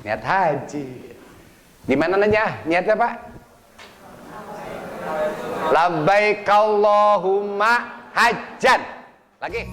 Niat haji. Di mana nanya? Niatnya Pak? Labbaik Allahumma hajjan. Lagi.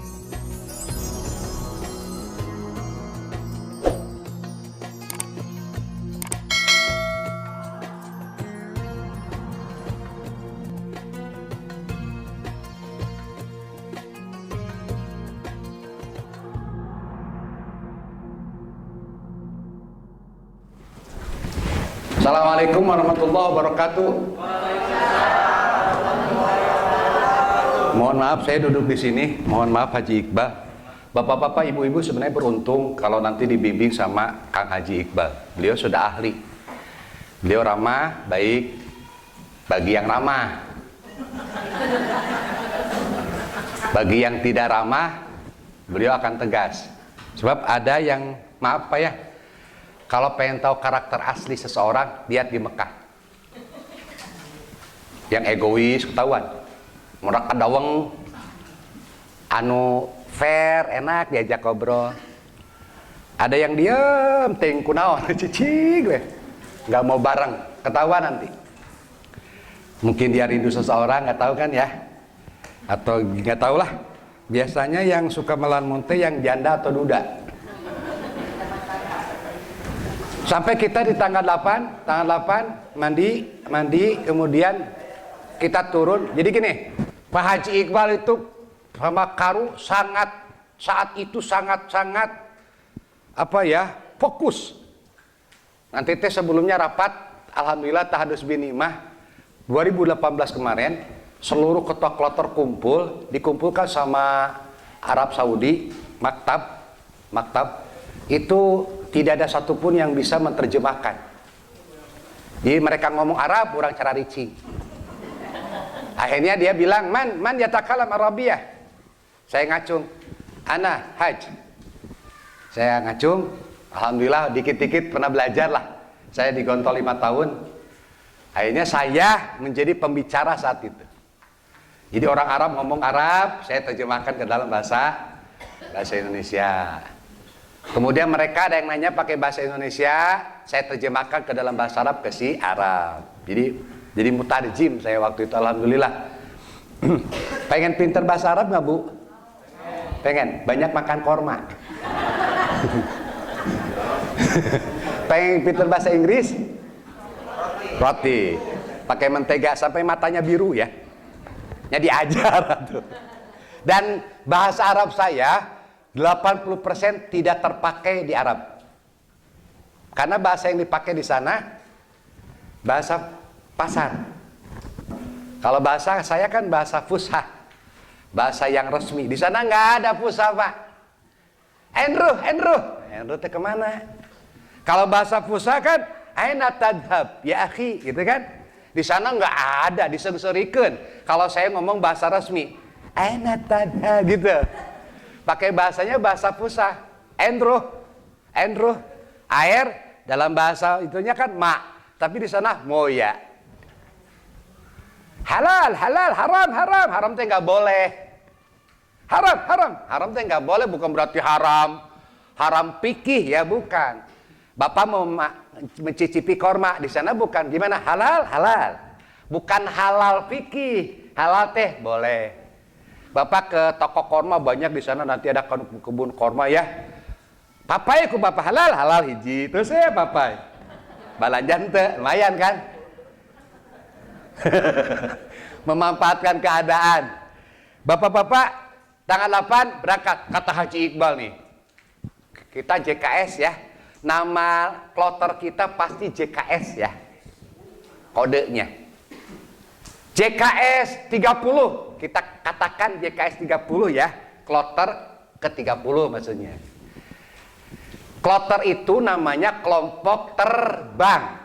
Assalamualaikum warahmatullahi wabarakatuh. Mohon maaf saya duduk di sini. Mohon maaf Haji Iqbal. Bapak-bapak, ibu-ibu sebenarnya beruntung kalau nanti dibimbing sama Kang Haji Iqbal. Beliau sudah ahli. Beliau ramah, baik bagi yang ramah. Bagi yang tidak ramah, beliau akan tegas. Sebab ada yang, maaf Pak ya, kalau pengen tahu karakter asli seseorang, lihat di Mekah. Yang egois ketahuan. Murak kadaweng, anu fair, enak diajak ngobrol. Ada yang diem, ting kunaon, cicing gue. Nggak mau bareng, ketahuan nanti. Mungkin dia rindu seseorang, nggak tahu kan ya? Atau nggak tahu lah. Biasanya yang suka melamun teh yang janda atau duda. Sampai kita di tanggal 8 mandi, kemudian kita turun. Jadi gini, Pak Haji Iqbal itu sama Karu saat itu sangat fokus. Nanti teh sebelumnya rapat, alhamdulillah tahadus binimah 2018 kemarin, seluruh ketua kloter dikumpulkan sama Arab Saudi, maktab itu tidak ada satupun yang bisa menerjemahkan. Jadi mereka ngomong Arab, orang cara ricing. Akhirnya dia bilang, man yatakalam Arabiyah. Saya ngacung, ana haj. Saya ngacung, alhamdulillah dikit-dikit pernah belajar lah. Saya digontol 5 tahun. Akhirnya saya menjadi pembicara saat itu. Jadi orang Arab ngomong Arab, saya terjemahkan ke dalam bahasa Indonesia. Kemudian mereka ada yang nanya pakai bahasa Indonesia, saya terjemahkan ke dalam bahasa Arab ke si Arab. Jadi mutarjim saya waktu itu, alhamdulillah. Pengen pinter bahasa Arab nggak Bu? Pengen, banyak makan korma. Pengen pinter bahasa Inggris? Roti. Pakai mentega sampai matanya biru ya. Ya diajar tuh. Dan bahasa Arab saya 80% tidak terpakai di Arab. Karena bahasa yang dipakai di sana bahasa pasar. Kalau bahasa saya kan bahasa fushah, bahasa yang resmi. Di sana nggak ada fushah Pak. Andrew teh kemana? Kalau bahasa fushah kan aina tadhab ya akhi, gitu kan? Di sana nggak ada, disengserikan. Kalau saya ngomong bahasa resmi, aina tadhab gitu. Pakai bahasanya bahasa fushah. Andrew, air dalam bahasa itunya kan ma, tapi di sana moya. Halal, haram teh nggak boleh. Haram teh nggak boleh, bukan berarti haram fikih ya, bukan. Bapak mau mencicipi korma di sana bukan gimana, halal, bukan halal fikih. Halal teh boleh. Bapak ke toko korma banyak di sana, nanti ada kebun korma ya. Papai ku bapak halal hiji, terus saya papai. Balanjan teh lumayan kan? Memanfaatkan keadaan. Bapak-bapak, tanggal 8 berangkat, kata Haji Iqbal nih. Kita JKS ya. Nama kloter kita pasti JKS ya. Kodenya. JKS 30, kita katakan JKS 30 ya, kloter ke-30 maksudnya. Kloter itu namanya kelompok terbang.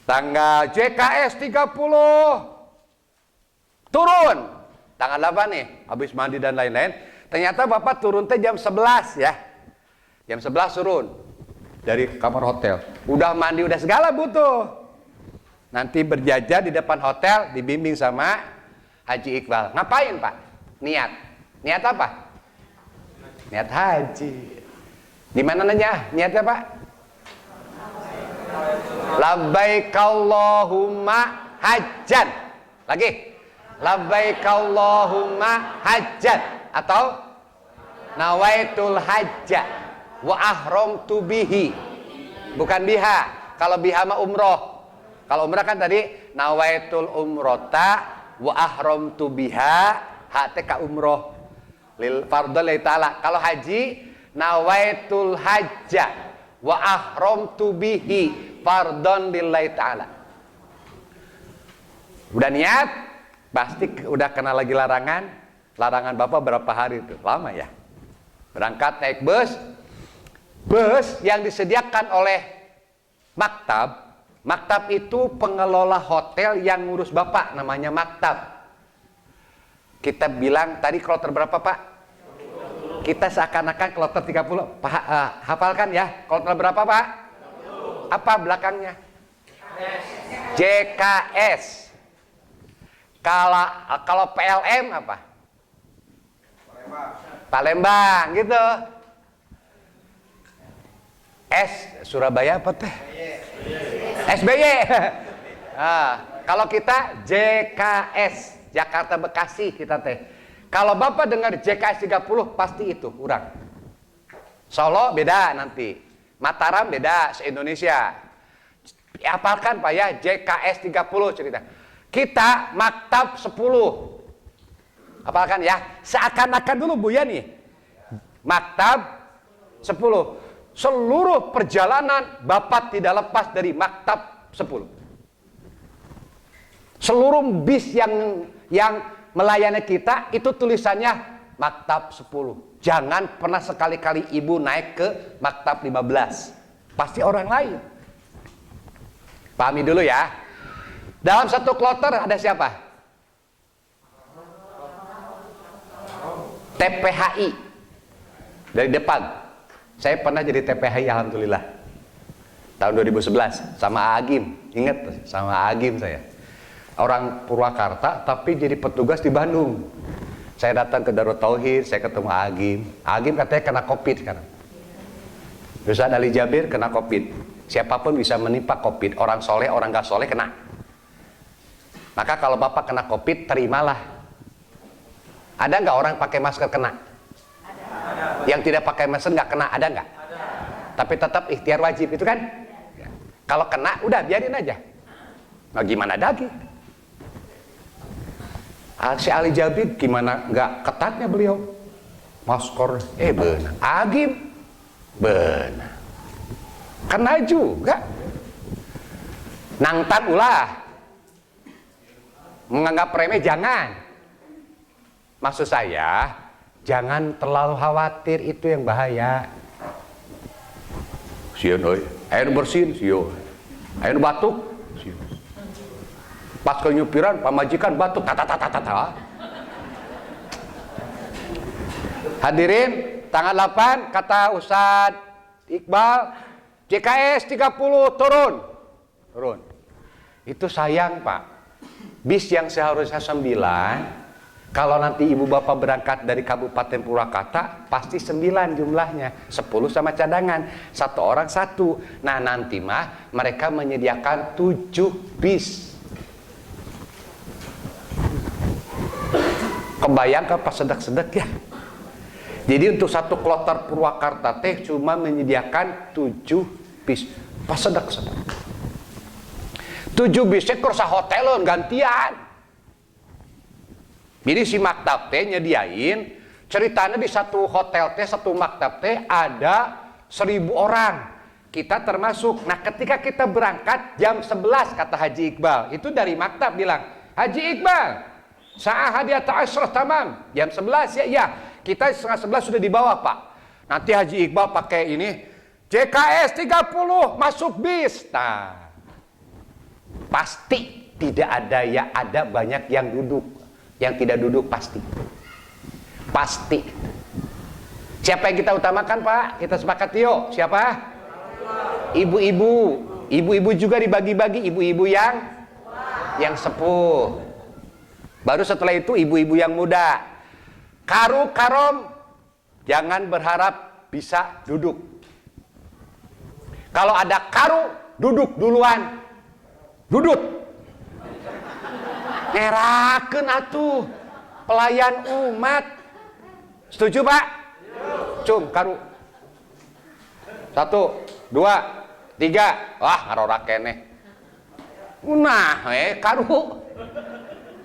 Tanggal JKS 30 turun. Tanggal 8 nih, habis mandi dan lain-lain. Ternyata Bapak turun teh jam 11 ya. Jam 11 turun dari kamar hotel. Udah mandi, udah segala butuh. Nanti berjajar di depan hotel, dibimbing sama Haji Iqbal. Ngapain Pak? Niat apa? Niat haji. Di mana nanya? Niatnya Pak? Labbaik Allahumma hajjan. Lagi. Labbaik Allahumma hajjan. Atau nawaitul hajja wa ahramtu bihi. Bukan biha. Kalau biha mah umroh. Kalau umrah kan tadi nawaitul umrota wa ahramtu biha, hate ka umroh lil fardhu lillahi ta'ala. Kalau haji nawaitul hajja wa ahramtu bihi fardhon lillahi ta'ala. Udah niat, pasti udah kena lagi larangan. Larangan Bapak berapa hari itu? Lama ya. Berangkat naik bus. Bus yang disediakan oleh maktab. Maktab itu pengelola hotel yang ngurus Bapak, namanya maktab. Kita bilang tadi kloter berapa Pak? Kita seakan-akan kloter 30. Pak, hafalkan ya. Kloter berapa Pak? Apa belakangnya? JKS. Kalau PLM apa? Palembang gitu. Surabaya apa teh? SBY. Nah, kalau kita JKS, Jakarta Bekasi kita teh. Kalau Bapak dengar JKS 30 pasti itu urang. Solo beda nanti. Mataram beda se-Indonesia. Hafalkan Pak ya, JKS 30 cerita. Kita maktab 10. Hafalkan ya. Seakan-akan dulu Bu ya nih. Maktab 10. Seluruh perjalanan Bapak tidak lepas dari maktab 10. Seluruh bis yang melayani kita itu tulisannya maktab 10. Jangan pernah sekali-kali ibu naik ke maktab 15. Pasti orang lain. Pahami dulu ya. Dalam satu kloter ada siapa? TPHI. Dari depan. Saya pernah jadi TPHI alhamdulillah. Tahun 2011 sama Agim. Ingat sama Agim saya. Orang Purwakarta tapi jadi petugas di Bandung. Saya datang ke Darut Tauhid, saya ketemu Agim. Agim katanya kena Covid sekarang. Ustaz Ali Jabir kena Covid. Siapapun bisa menimpa Covid. Orang soleh, orang gak soleh kena. Maka kalau Bapak kena Covid, terimalah. Ada nggak orang pakai masker kena? Yang tidak pakai masker nggak kena, ada nggak? Tapi tetap ikhtiar wajib itu kan? Ya. Kalau kena, udah biarin aja. Nah gimana lagi? Si Ali Jabir gimana nggak ketatnya beliau? Masker, benar. Agim, benar. Kena juga. Nangtan ulah. Menganggap remeh jangan. Maksud saya, jangan terlalu khawatir, itu yang bahaya. Sieun euy, air bersin sieun. Air batuk sieun. Pas kenyupiran pamajikan batuk tata. Hadirin, tanggal 8 kata Ustadz Iqbal, JKS 30 turun. Itu sayang Pak. Bis yang seharusnya 9, kalau nanti ibu bapak berangkat dari Kabupaten Purwakarta, pasti 9 jumlahnya. 10 sama cadangan. 1 orang 1. Nah nanti mah mereka menyediakan 7 bis. Kebayang kan pas sedek-sedek ya. Jadi untuk 1 kloter Purwakarta teh cuma menyediakan 7 bis. Pas sedek-sedek. 7 bisnya kursa hotelon gantian. Jadi si maktab teh nyediain, ceritanya di satu hotel teh, satu maktab teh ada 1000 orang. Kita termasuk. Nah ketika kita berangkat jam 11 kata Haji Iqbal, itu dari maktab bilang, Haji Iqbal, saat hadiah asrah tamam, jam 11 ya, kita setengah 11 sudah di bawah Pak. Nanti Haji Iqbal pakai ini, JKS 30 masuk bis. Nah, pasti tidak ada ya, ada banyak yang duduk. Yang tidak duduk pasti. Siapa yang kita utamakan Pak? Kita sepakat yuk. Siapa? Ibu-ibu. Ibu-ibu juga dibagi-bagi. Ibu-ibu yang sepuh. Baru setelah itu ibu-ibu yang muda. Karom, jangan berharap bisa duduk. Kalau ada karu, duduk duluan. Duduk. Ngerakeun atuh. Pelayan umat. Setuju, Pak? Cung, karu. 1, 2, 3. Wah, ngarorak keneh. Nah, karu.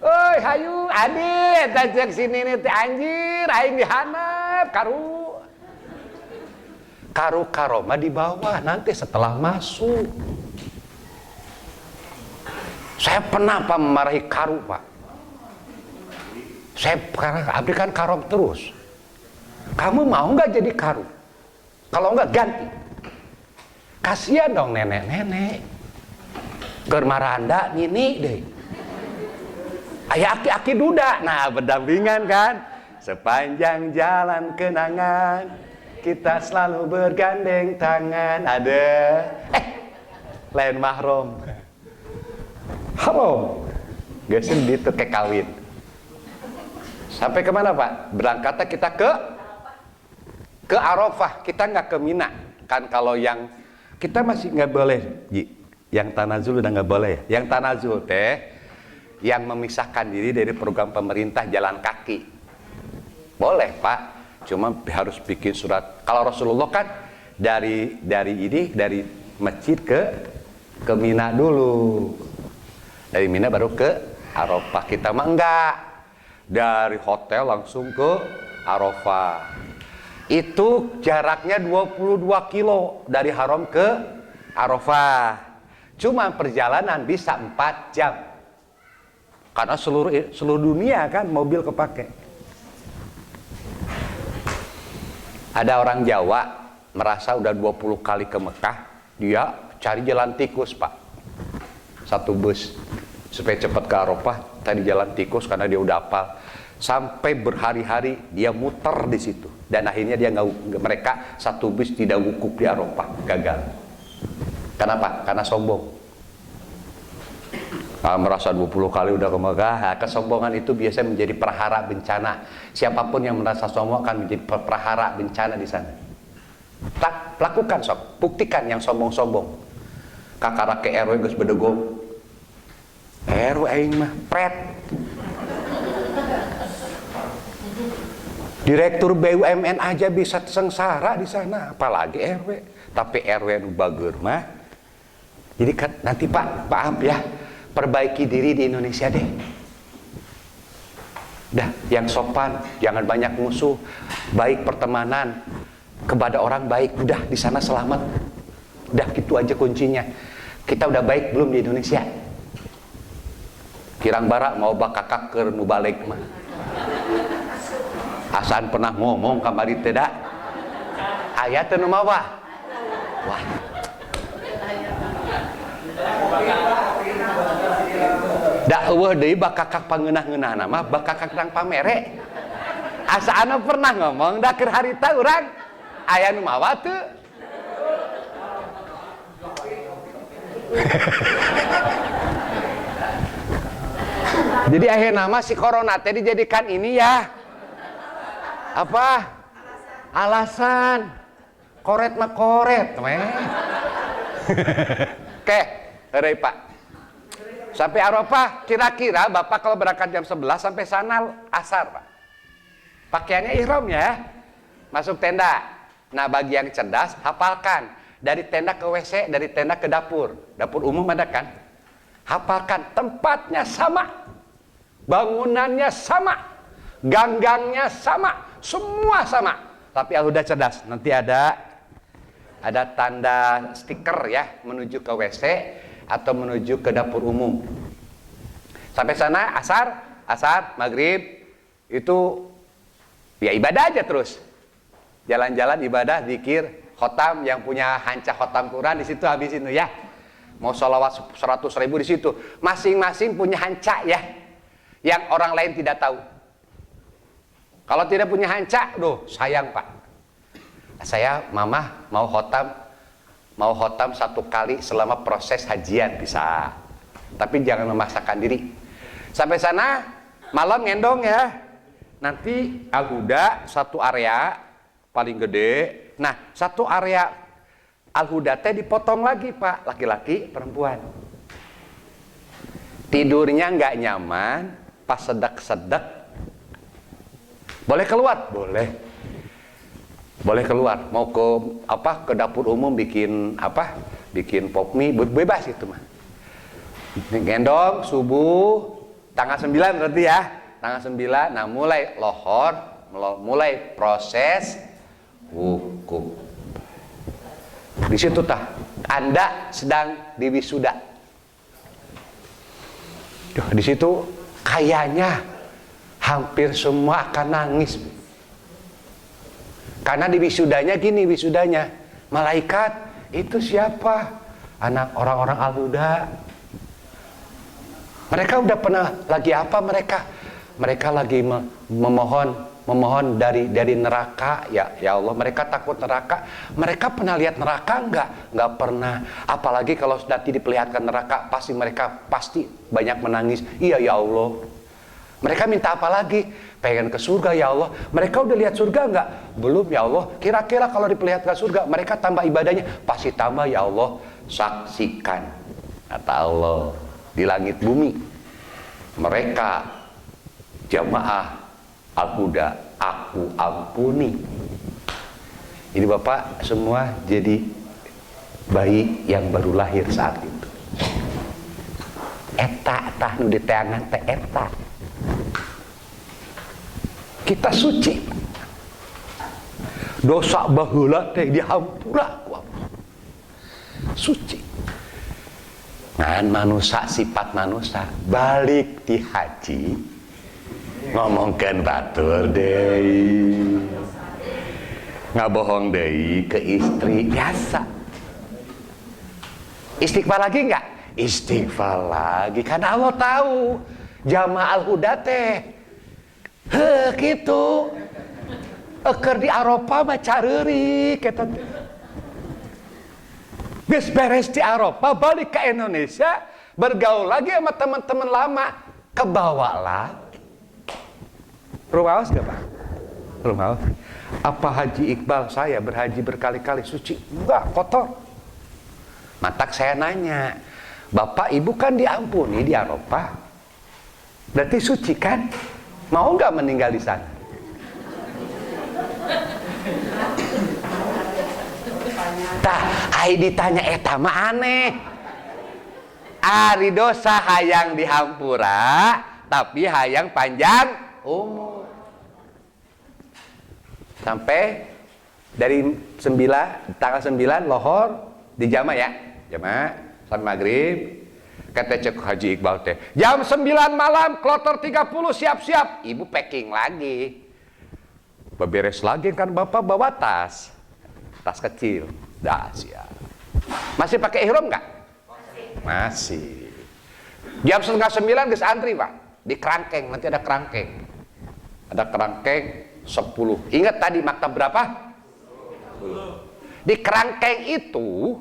Oi, hayu, adit, tajak sini nih teh anjir, aing dihanap, karu. Karu karoma di bawah nanti setelah masuk. Saya pernah Pak memarahi karu, Pak. Saya karena abdi kan karom terus. Kamu mau nggak jadi karu? Kalau nggak ganti. Kasihan dong nenek-nenek. Keur maranda nini deh. Ayah aki-aki duda, nah berdampingan kan. Sepanjang jalan kenangan kita selalu bergandeng tangan. Ada lain mahrom. Halo, gesin gitu ke kawin. Sampai kemana Pak? Berangkatnya kita ke Arafah. Kita nggak ke Mina. Kan kalau yang kita masih nggak boleh, yang tanazul udah nggak boleh. Yang tanazul teh yang memisahkan diri dari program pemerintah jalan kaki. Boleh Pak, cuma harus bikin surat. Kalau Rasulullah kan dari masjid ke Mina dulu. Dari Mina baru ke Arafah. Kita mah enggak. Dari hotel langsung ke Arafah. Itu jaraknya 22 kilo dari Haram ke Arafah. Cuma perjalanan bisa 4 jam. Karena seluruh dunia kan mobil kepake. Ada orang Jawa merasa udah 20 kali ke Mekah, dia cari jalan tikus Pak. Satu bus supaya cepat ke Arafah, tadi jalan tikus karena dia udah hafal. Sampai berhari-hari dia muter di situ dan akhirnya dia mereka satu bus tidak wukuf di Arafah, gagal. Kenapa? Karena sombong. Merasa 20 kali udah ke Mekah. Kesombongan itu biasanya menjadi perhara bencana. Siapapun yang merasa sombong akan menjadi perhara bencana di sana. Lakukan sok, buktikan yang sombong-sombong. Kakara ke RW geus bedegong. RW aing mah pret. Direktur BUMN aja bisa sengsara di sana, apalagi RW. Tapi RW nu bager mah. Jadi kan nanti Pak, maaf ya. Perbaiki diri di Indonesia deh. Dah, yang sopan, jangan banyak musuh, baik pertemanan, kepada orang baik, udah di sana selamat. Udah gitu aja kuncinya. Kita udah baik belum di Indonesia? Kirang bara mau bakakak ke nu balik mah. Hasan pernah ngomong kamari teh da. Aya teh nu mawa. Wah. Da eueuh deui bakakak pangeunah-ngeunahna mah bakakak nang pamere. Asa anu pernah ngomong da keur harita urang aya nu mawa teu? Jadi akhirnya nama si corona teh dijadikan ini ya. Apa? Alasan. Koret mah koret, meh. Oke, dari Pak. Sampai Arafah, kira-kira Bapak kalau berangkat jam 11 sampai sana asar, Pak. Pakaiannya ihram ya. Masuk tenda. Nah, bagi yang cerdas, hafalkan. Dari tenda ke WC, dari tenda ke dapur. Dapur umum ada kan? Hafalkan, tempatnya sama. Bangunannya sama. Ganggangnya sama. Semua sama. Tapi yang udah cerdas, nanti ada tanda stiker ya, menuju ke WC atau menuju ke dapur umum. Sampai sana asar, maghrib itu ya ibadah aja terus. Jalan-jalan ibadah, zikir, khotam, yang punya hancah khotam Quran di situ habisin tuh ya. Mau sholawat 100.000 di situ. Masing-masing punya hancah ya, yang orang lain tidak tahu. Kalau tidak punya hancah, sayang Pak. Saya mamah mau khotam 1 kali selama proses hajian bisa. Tapi jangan memaksakan diri. Sampai sana malam ngendong ya. Nanti Al-Huda 1 area paling gede. Nah, 1 area Al-Huda teh dipotong lagi Pak, laki-laki perempuan. Tidurnya nggak nyaman, pas sedak-sedak. Boleh keluar? Boleh. Boleh keluar. Mau ke apa? Ke dapur umum bikin apa? Bikin pop mie, bebas itu mah. Gendong subuh tanggal 9 berarti ya. Tanggal 9, nah mulai lohor, mulai proses wukuf. Di situ tah Anda sedang diwisuda. Di situ kayaknya hampir semua akan nangis. Karena di wisudanya gini, wisudanya malaikat itu siapa? Anak orang-orang Al-Huda. Mereka udah pernah lagi apa mereka? Mereka lagi memohon dari neraka. Ya Allah, mereka takut neraka. Mereka pernah lihat neraka enggak pernah. Apalagi kalau nanti diperlihatkan neraka, mereka pasti banyak menangis. Iya ya Allah. Mereka minta apa lagi? Pengen ke surga ya Allah. Mereka udah lihat surga enggak? Belum ya Allah. Kira-kira kalau diperlihatkan surga, mereka tambah ibadahnya? Pasti tambah ya Allah. Saksikan, kata Allah, di langit bumi, mereka jamaah Al-Huda aku ampuni. Ini Bapak semua jadi bayi yang baru lahir saat itu. Eta tah nu diteangan teh eta. Kita suci. Dosa baheula teh dihampura ku Allah. Suci. Ngan manusia sifat manusia balik di haji ngomongkan batur deui. Ngabohong deui ke istri biasa. Istighfar lagi enggak? Istighfar lagi karena Allah tahu jamaah Al-Huda teh gitu. Eker di Eropa mah careurik eta teh. Geus beres di Eropa balik ke Indonesia bergaul lagi sama teman-teman lama, kebawa lagi. Rumaos gak Pak? Rumaos. Apa Haji Iqbal saya berhaji berkali-kali suci? Enggak, kotor. Matak saya nanya, Bapak Ibu kan diampuni di Eropa, berarti suci kan? Mau nggak meninggal di sana? Tah, ai ditanya eta mah aneh. Ari dosa hayang dihampura, tapi hayang panjang umur. Sampai dari tanggal 9 lohor di jamaah ya. Jamaah sampai maghrib. Kata cek Haji Iqbal teh, jam 9 malam kloter 30 siap-siap. Ibu packing lagi. Beberes lagi kan Bapak bawa tas kecil. Dah siap. Masih pakai ihram enggak? Masih. Jam 8:30 geus antri Pak. Di kerangkeng, nanti ada kerangkeng. Ada kerangkeng 10. Ingat tadi maktab berapa? 10. Di kerangkeng itu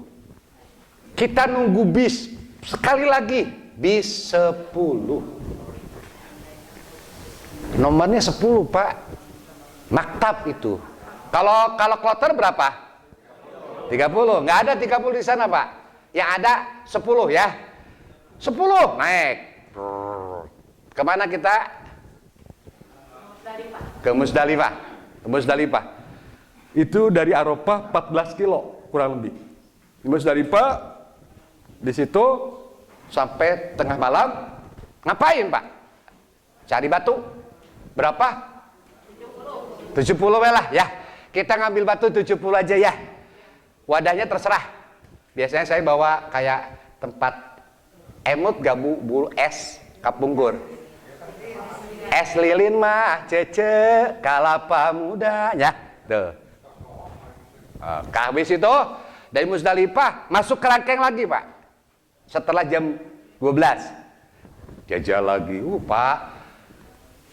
kita nunggu bis. Sekali lagi, bis 10. Nomornya 10 Pak. Maktab itu. Kalau kloter berapa? 30. Nggak ada 30 di sana Pak. Yang ada 10 ya. 10 naik. Kemana kita? Ke Musdalifah. Ke Musdalifah. Itu dari Arafah 14 kilo kurang lebih. Di Musdalifah di situ sampai tengah malam ngapain Pak? Cari batu. Berapa? 70 lah ya. Kita ngambil batu 70 aja ya. Wadahnya terserah. Biasanya saya bawa kayak tempat emut gabu bulu es kapunggur. Es lilin mah cece kalapa muda ya. Tuh. Habis itu dari Musdalifah masuk kerangkeng lagi Pak. Setelah jam 12 jajal lagi. Pak,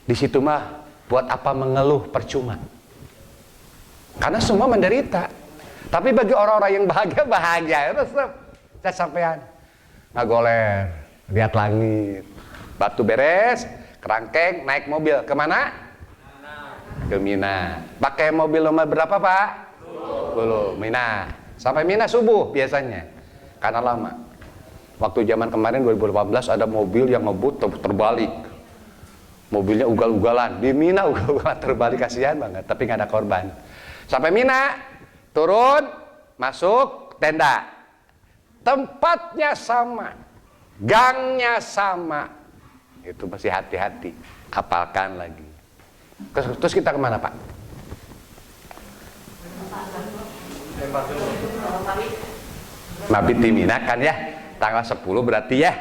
di situ mah buat apa mengeluh, percuma. Karena semua menderita. Tapi bagi orang-orang yang bahagia terus saya sampean ngagoler, lihat langit, batu beres, kerangkeng, naik mobil kemana? Ke Mina. Pakai mobil nomor berapa Pak? 10. Mina. Sampai Mina subuh biasanya. Karena lama. Waktu zaman kemarin 2018 ada mobil yang ngebut terbalik. Mobilnya ugal-ugalan. Di Mina ugal-ugalan terbalik, kasihan banget. Tapi nggak ada korban. Sampai Mina, turun, masuk tenda. Tempatnya sama. Gangnya sama. Itu masih hati-hati. Hafalkan lagi. Terus kita kemana, Pak? Mabit di Mina kan ya, tanggal 10 berarti ya,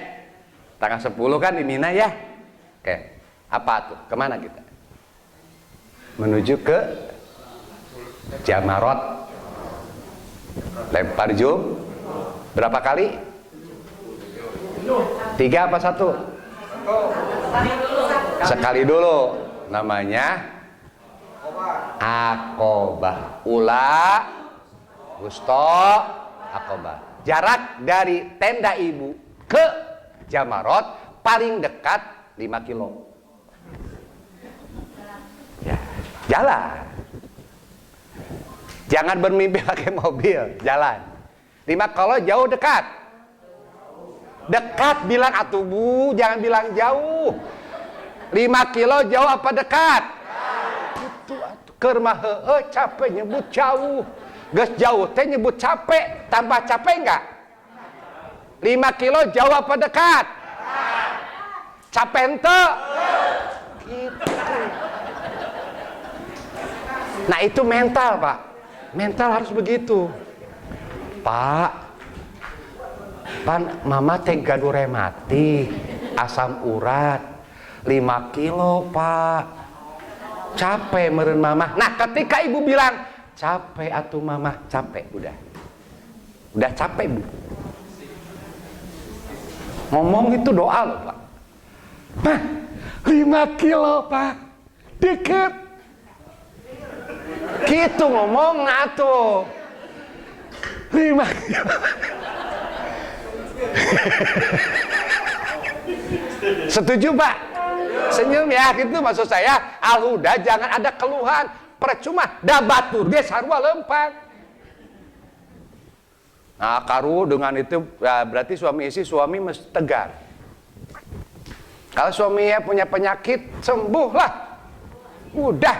tanggal 10 kan di Mina ya. Oke, apa tuh? Kemana kita? Menuju ke Jamarot. Lempar jum. Berapa kali? 3 apa 1? Sekali dulu. Namanya Aqobah. Ula, Gusto, Aqobah. Jarak dari tenda ibu ke Jamarot paling dekat 5 kilo. Ya, jalan. Jangan bermimpi pakai mobil, jalan. 5 kilo jauh dekat. Dekat bilang atuh Bu, jangan bilang jauh. 5 kilo jauh apa dekat? Itu atuh keur mah heueuh capek nyebut jauh. Geus jauh teh nyebut capek, tambah capek enggak? 5 kilo jauh apa dekat? Capek ente? Gitu. Nah itu mental Pak. Mental harus begitu. Pak, mama teh gaduh rematik, asam urat 5 kilo Pak. Capek meureun mama. Nah ketika ibu bilang capek atuh mama, capek udah capek Bu. Ngomong itu doa loh Pak. Mah 5 kilo Pak, dikit gitu ngomong atuh 5 kilo. Setuju Pak? Senyum ya gitu maksud saya. Udah jangan ada keluhan. Percuma da batur ge sarua lempang. Nah karu dengan itu ya, berarti suami istri, suami mesti tegar. Kalau suaminya punya penyakit sembuhlah. Udah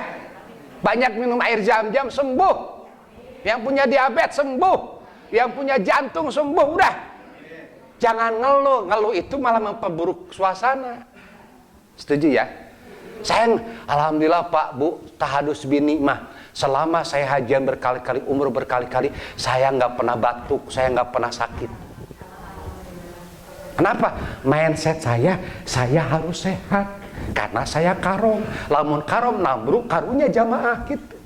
banyak minum air jam-jam sembuh. Yang punya diabetes sembuh. Yang punya jantung sembuh udah. Jangan ngeluh, ngeluh itu malah memperburuk suasana. Setuju ya? Saya alhamdulillah Pak Bu tahadus bini mah selama saya hajian berkali-kali, umur berkali-kali, saya nggak pernah batuk, saya nggak pernah sakit. Kenapa? Mindset saya harus sehat karena saya karom. Lamun karom nambruk karunya jamaah gitu.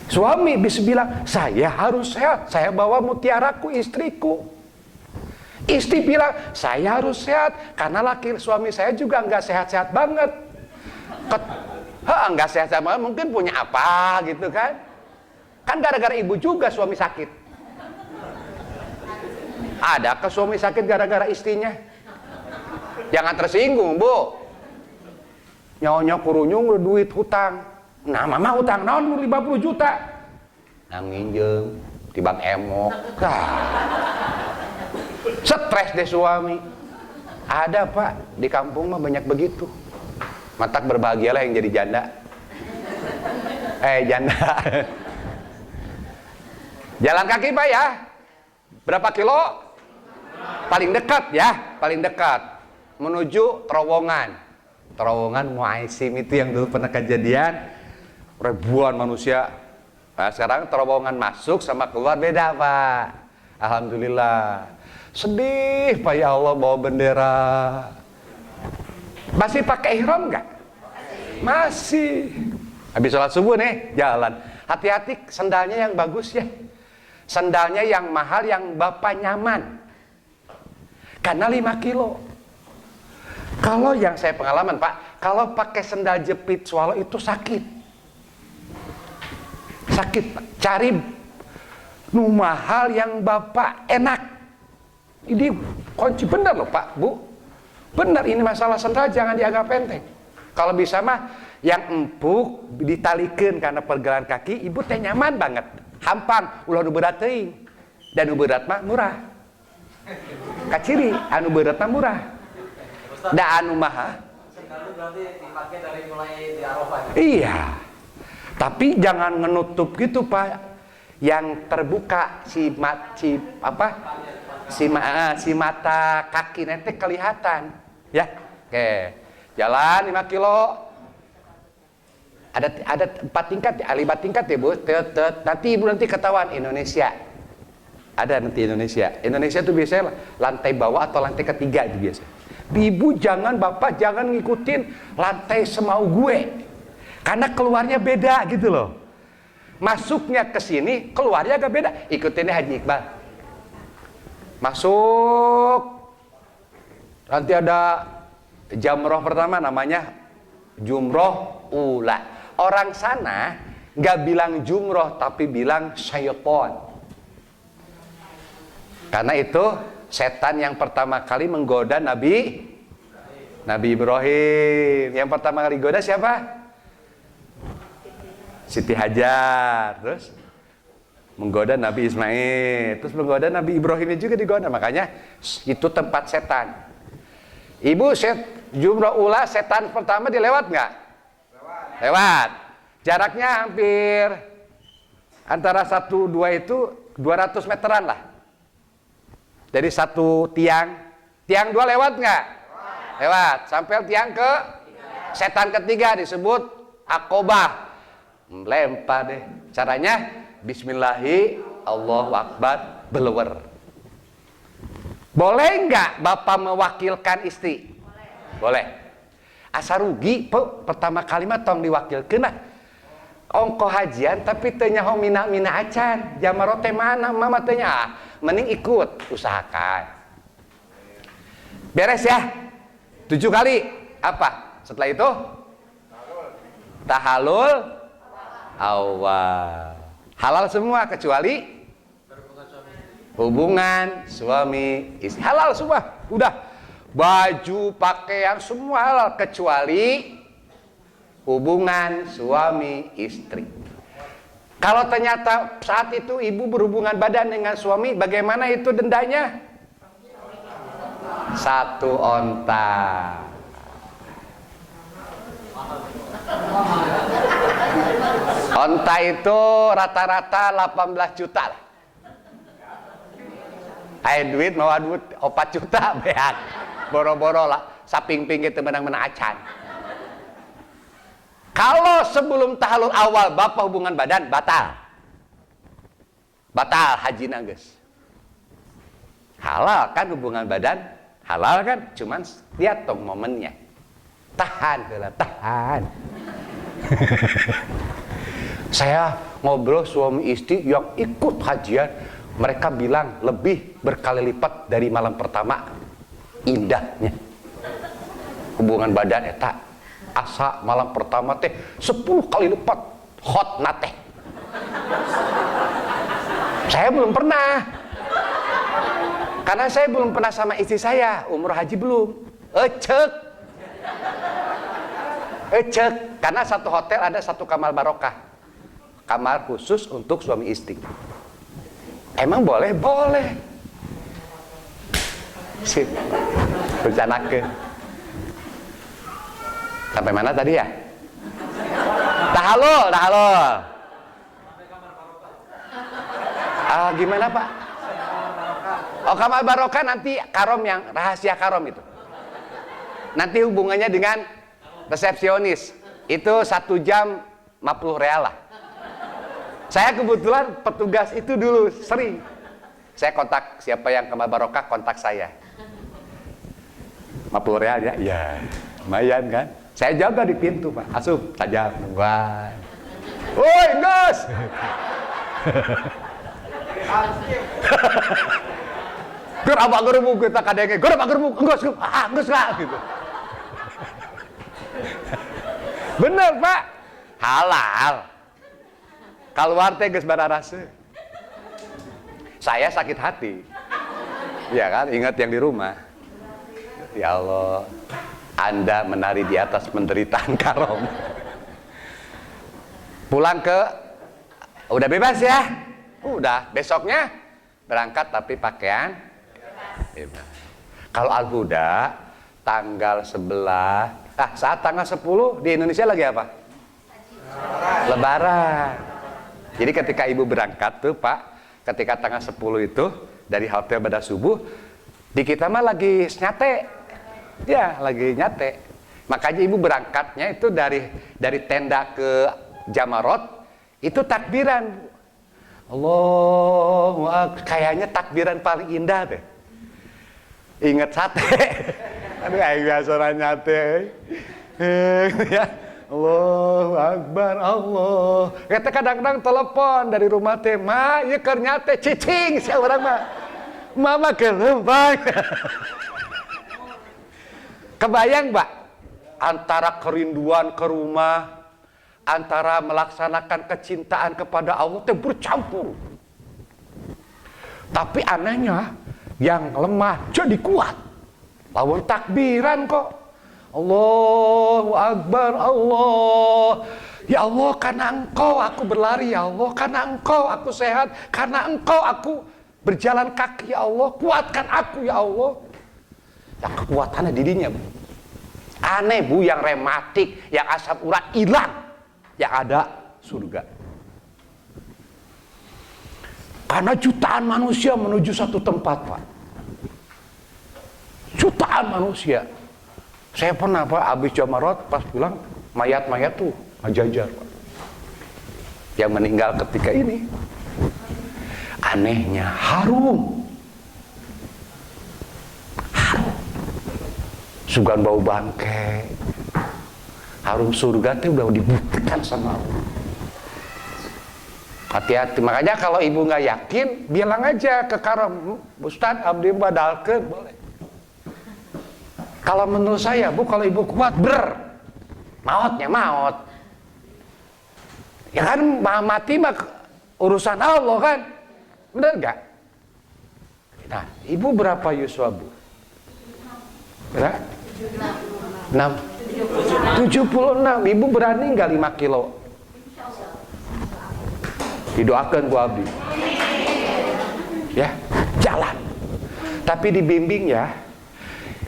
Suami bisa bilang saya harus sehat, saya bawa mutiaraku istriku. Istri bilang, saya harus sehat karena laki suami saya juga nggak sehat-sehat banget. Nggak sehat-sehat banget, mungkin punya apa gitu kan? Kan gara-gara ibu juga suami sakit. Adakah suami sakit gara-gara istrinya? Jangan tersinggung Bu. Nyonya kurunyung duit hutang. Nah mama hutang naon 50 juta. Nginjem di bank emok. Stres deh suami. Ada Pak, di kampung mah banyak begitu. Matak berbahagialah yang jadi janda. Janda. Jalan kaki Pak ya. Berapa kilo? Paling dekat ya, paling dekat. Menuju terowongan. Terowongan Muaisim itu yang dulu pernah kejadian. Ribuan manusia. Nah, sekarang terowongan masuk sama keluar beda Pak. Alhamdulillah. Sedih Pak ya Allah bawa bendera. Masih pakai ihram nggak? Masih. Habis sholat subuh nih jalan. Hati-hati sendalnya yang bagus ya. Sendalnya yang mahal yang Bapak nyaman. Karena 5 kilo. Kalau yang saya pengalaman Pak, kalau pakai sendal jepit swallow itu sakit. Sakit Pak. Cari nu mahal yang Bapak enak. Ini kunci benar loh Pak, Bu. Benar ini masalah sendal jangan dianggap enteng. Kalau bisa mah yang empuk ditalikan karena pergelangan kaki ibu teh nyaman banget. hampang, ulah nu berat teuing. Dan nu berat mah murah. Kaciri, anu berat mah murah. Da anu mah berarti dipakai dari mulai di Arafah. Iya. Tapi jangan menutup gitu, Pak. Yang terbuka si mata kaki nanti kelihatan. Ya. Oke. Jalan 5 kilo. Ada 4 tingkat ya, 5 tingkat ya, Bu. Nanti Ibu ketahuan Indonesia. Ada nanti Indonesia. Indonesia tuh biasanya lantai bawah atau lantai ketiga itu biasa. Ibu jangan, Bapak jangan ngikutin lantai semau gue. Karena keluarnya beda gitu loh. Masuknya ke sini, keluarnya agak beda. Ikutinnya Haji Iqbal. Masuk. Nanti ada jamroh pertama namanya jumroh ula. Orang sana nggak bilang jumroh tapi bilang syaiton. Karena itu setan yang pertama kali menggoda Nabi Ibrahim. Yang pertama kali goda siapa? Siti Hajar. Terus menggoda Nabi Ismail. Terus menggoda Nabi Ibrahim juga digoda. Makanya itu tempat setan. Ibu jumroh ula setan pertama dilewat nggak? Lewat. Jaraknya hampir antara 1-2 itu 200 meteran lah. Dari satu tiang 2 lewat nggak? Lewat. Sampai tiang ke setan ketiga disebut Aqobah. Lempar deh. Caranya Bismillahi Allahu Akbar belewer. Boleh nggak Bapak mewakilkan istri? Boleh. Asa rugi pertama kalimat tong diwakilkeun lah. Ongko hajian tapi teu nyaho mina acan. Jamaro teh mana mama teh nya. Mending ikut, usahakan. Beres ya. 7 kali. Apa? Setelah itu tahalul awal. Halal semua kecuali hubungan suami istri. Halal semua. Udah. Baju, pakaian semua halal kecuali hubungan suami istri. Kalau ternyata saat itu ibu berhubungan badan dengan suami, bagaimana itu dendanya? 1 onta. Onta itu rata-rata 18 juta lah. Aya duit mawa duit 4 juta beak. Boro-boro lah, saping-ping itu menang-menang acan. Kalau sebelum tahalul awal Bapak hubungan badan, batal. Batal haji nangges. Halal kan hubungan badan? Halal kan? Cuman lihat dong momennya. Tahan, tahan. Saya ngobrol suami istri yang ikut hajian, mereka bilang lebih berkali lipat dari malam pertama indahnya hubungan badan eta. Asa malam pertama teh 10 kali lipat hot nate. Saya belum pernah. Karena saya belum pernah sama istri saya, umroh haji belum. Ecek. Karena satu hotel ada 1 kamar barokah. Kamar khusus untuk suami istri. Emang boleh? Boleh. Sip. Rencanakeun. Sampai mana tadi ya? Tahalul. Gimana Pak? Oh, kamar barokah nanti karom yang rahasia karom itu. Nanti hubungannya dengan resepsionis. Itu 1 jam 50 real lah. Saya kebetulan petugas itu dulu sering. Saya kontak siapa yang kamar barokah, kontak saya. 50 real ya? Iya. Lumayan kan? Saya jaga di pintu Pak, asup saja. Wah. Woi, Gus. Gur abang geremu kita kadenge. Gur abang geremu, Gus lah gitu. Bener Pak, halal. Keluar teh geus bararase. Saya sakit hati. Ya kan, ingat yang di rumah. Ya Allah. Anda menari di atas penderitaan karom. Pulang ke udah bebas ya. Udah, besoknya berangkat tapi pakaian bebas. Kalau Al-Huda tanggal 11, saat tanggal 10 di Indonesia lagi apa? Lebaran. Jadi ketika ibu berangkat tuh Pak, ketika tanggal 10 itu dari hotel pada subuh, di kita mah lagi nyate. Ya, lagi nyate. Makanya ibu berangkatnya itu dari tenda ke Jamarot, itu takbiran. Allahu Akbar, kayaknya takbiran paling indah deh. Ingat sate. Aduh, aing biasa nyate. Ya. Allahu Akbar, Allah. Kita kadang-kadang telepon dari rumah teh, "Ma, ieu keur nyate cicing sia urang mah." Mama kelempang. Kebayang, Mbak? Antara kerinduan ke rumah, antara melaksanakan kecintaan kepada Allah teh bercampur. Tapi anehnya yang lemah jadi kuat. Lawan takbiran kok. Allahu Akbar, Allah. Ya Allah, karena Engkau aku berlari, ya Allah. Karena Engkau aku sehat, karena Engkau aku berjalan kaki, ya Allah. Kuatkan aku, ya Allah. Yang kekuatannya dirinya, Bu. Aneh, Bu, yang rematik, yang asam urat hilang. Yang ada surga. Karena jutaan manusia menuju satu tempat, Pak. Jutaan manusia. Saya pernah, Pak, habis Jamarot pas pulang, mayat-mayat tuh ngajajar, Pak. Yang meninggal ketika ini. Anehnya harum. Harum. Sugan bau bangkai. Harum surga itu udah dibuktikan sama Allah. Hati-hati. Makanya kalau ibu nggak yakin, bilang aja ke Karam, "Ustaz, abdi badalkeun," boleh. Kalau menurut saya, Bu, kalau ibu kuat, mautnya maut. Ya kan, mati mah urusan Allah kan, benar nggak? Nah, ibu berapa yuswa, Bu? Berapa? 6. 76. Ibu berani nggak 5 kilo? Didoakan Bu Abdi. Ya, jalan. Tapi dibimbing ya.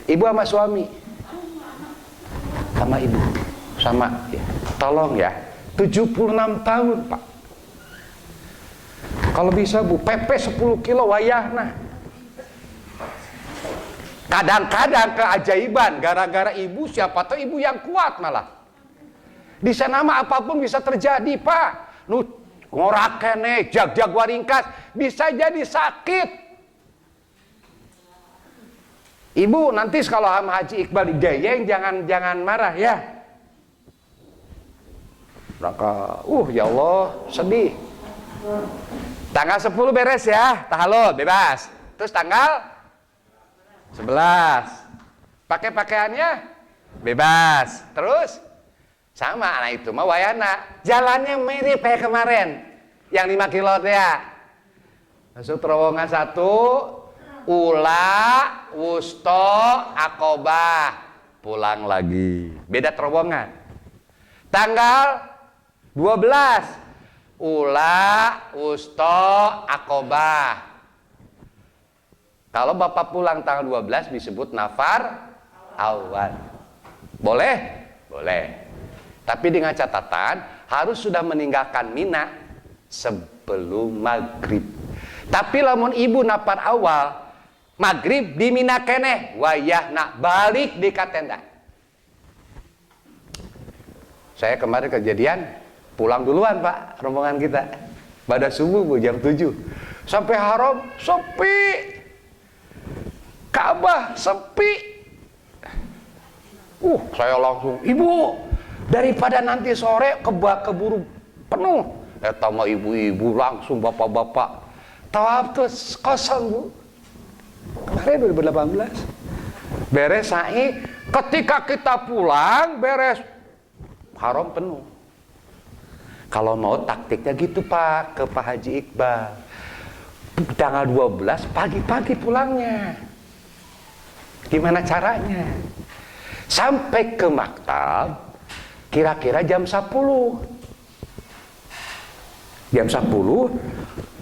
Ibu sama suami. Sama ibu. Sama ya. Tolong ya. 76 tahun, Pak. Kalau bisa, Bu, pepe 10 kilo wayahna. Kadang-kadang keajaiban gara-gara ibu, siapa tahu ibu yang kuat malah. Di sana mah apapun bisa terjadi, Pak. Nu ngorak kene, jag-jag waringkas, bisa jadi sakit. Ibu nanti kalau sama Haji Iqbal digayeng jangan marah ya. Raka, ya Allah, sedih. Tanggal 10 beres ya, tahalul bebas. Terus tanggal 11 pakai pakaiannya bebas. Terus sama, nah itu mah wayana jalannya mirip kayak kemarin yang 5 kilo ya. Masuk terowongan 1, Ula, Wusto, Akobah, pulang lagi. Beda terowongan. Tanggal 12 Ula, Wusto, Akobah. Kalau Bapak pulang tanggal 12 disebut nafar awal. Boleh? Boleh. Tapi dengan catatan harus sudah meninggalkan Mina sebelum maghrib. Tapi lamun ibu nafar awal, maghrib di Mina keneh, wayah nak balik di katenda. Saya kemarin kejadian pulang duluan, Pak, rombongan kita. Pada subuh, Bu, jam 7. Sampai Haram sepi. Ka'bah sepi. Saya langsung, "Ibu, daripada nanti sore keburu penuh." Eta mah ibu-ibu langsung bapak-bapak. Tawaf tuh kosong, Bu. Kemarin 2018. Beres sa'i, ketika kita pulang beres Haram penuh. Kalau mau taktiknya gitu, Pak, ke Pak Haji Iqbal. Tanggal 12 pagi-pagi pulangnya. Gimana caranya? Sampai ke maktab kira-kira jam 10. Jam 10,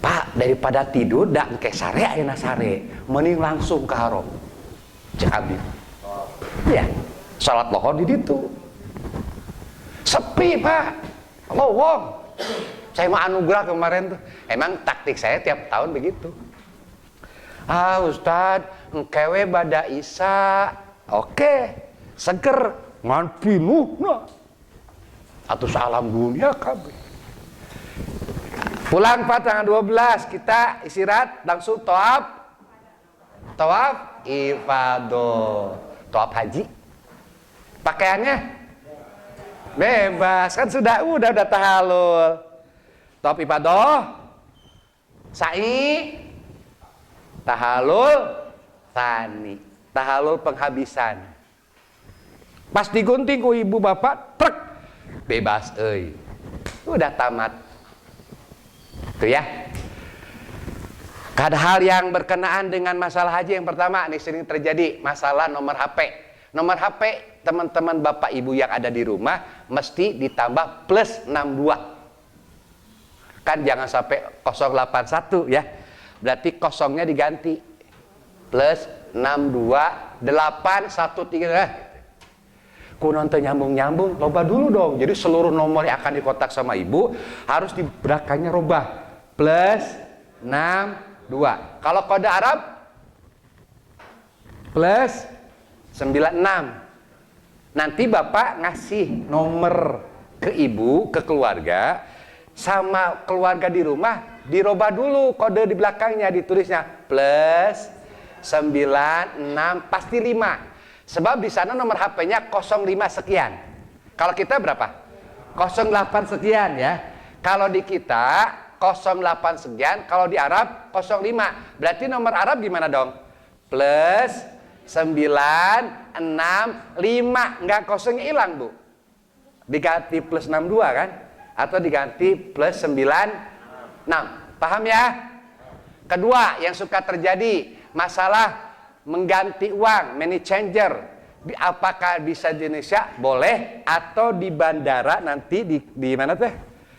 Pak, daripada tidur dak engke sare ayeuna sare, mending langsung ke haram. Cek abdi. Ya, salat lohor di ditu. Sepi, Pak. Lowong. Saya mah anugerah kemarin tuh. Emang taktik saya tiap tahun begitu. Ah, Ustad, engkewe bada Isa. Oke, seger ngan pinuhna. Atuh salam dunia kabeh. Pulang Pak tanggal 12 kita istirahat langsung tawaf ifadah, tawaf haji. Pakaiannya bebas kan udah tahallul. Tawaf ifadah, sa'i, tahallul tsani, tahallul penghabisan. Pas digunting ku ibu bapak, trek bebas euy. Udah tamat. Itu ya. Ada hal yang berkenaan dengan masalah haji yang pertama nih sering terjadi, masalah nomor HP. Nomor HP teman-teman bapak ibu yang ada di rumah mesti ditambah plus 62. Kan jangan sampai 081 ya. Berarti kosongnya diganti. Plus 62 813. Kunon teu nyambung-nyambung, robah dulu dong. Jadi seluruh nomor yang akan dikotak sama ibu harus di belakangnya robah. Plus 62. Kalau kode Arab plus 96. Nanti bapak ngasih nomor ke ibu, ke keluarga, sama keluarga di rumah dirobah dulu kode di belakangnya, ditulisnya plus 96 pasti 5. Sebab di sana nomor HP-nya 05 sekian. Kalau kita berapa? 08 sekian ya. Kalau di kita 08 sekian, kalau di Arab 05. Berarti nomor Arab gimana dong? Plus 965. Enggak kosongnya hilang, Bu. Diganti plus 62 kan? Atau diganti plus 96. Paham ya? Kedua yang suka terjadi masalah mengganti uang, money changer. Apakah bisa di Indonesia? Boleh. Atau di bandara nanti di mana tuh?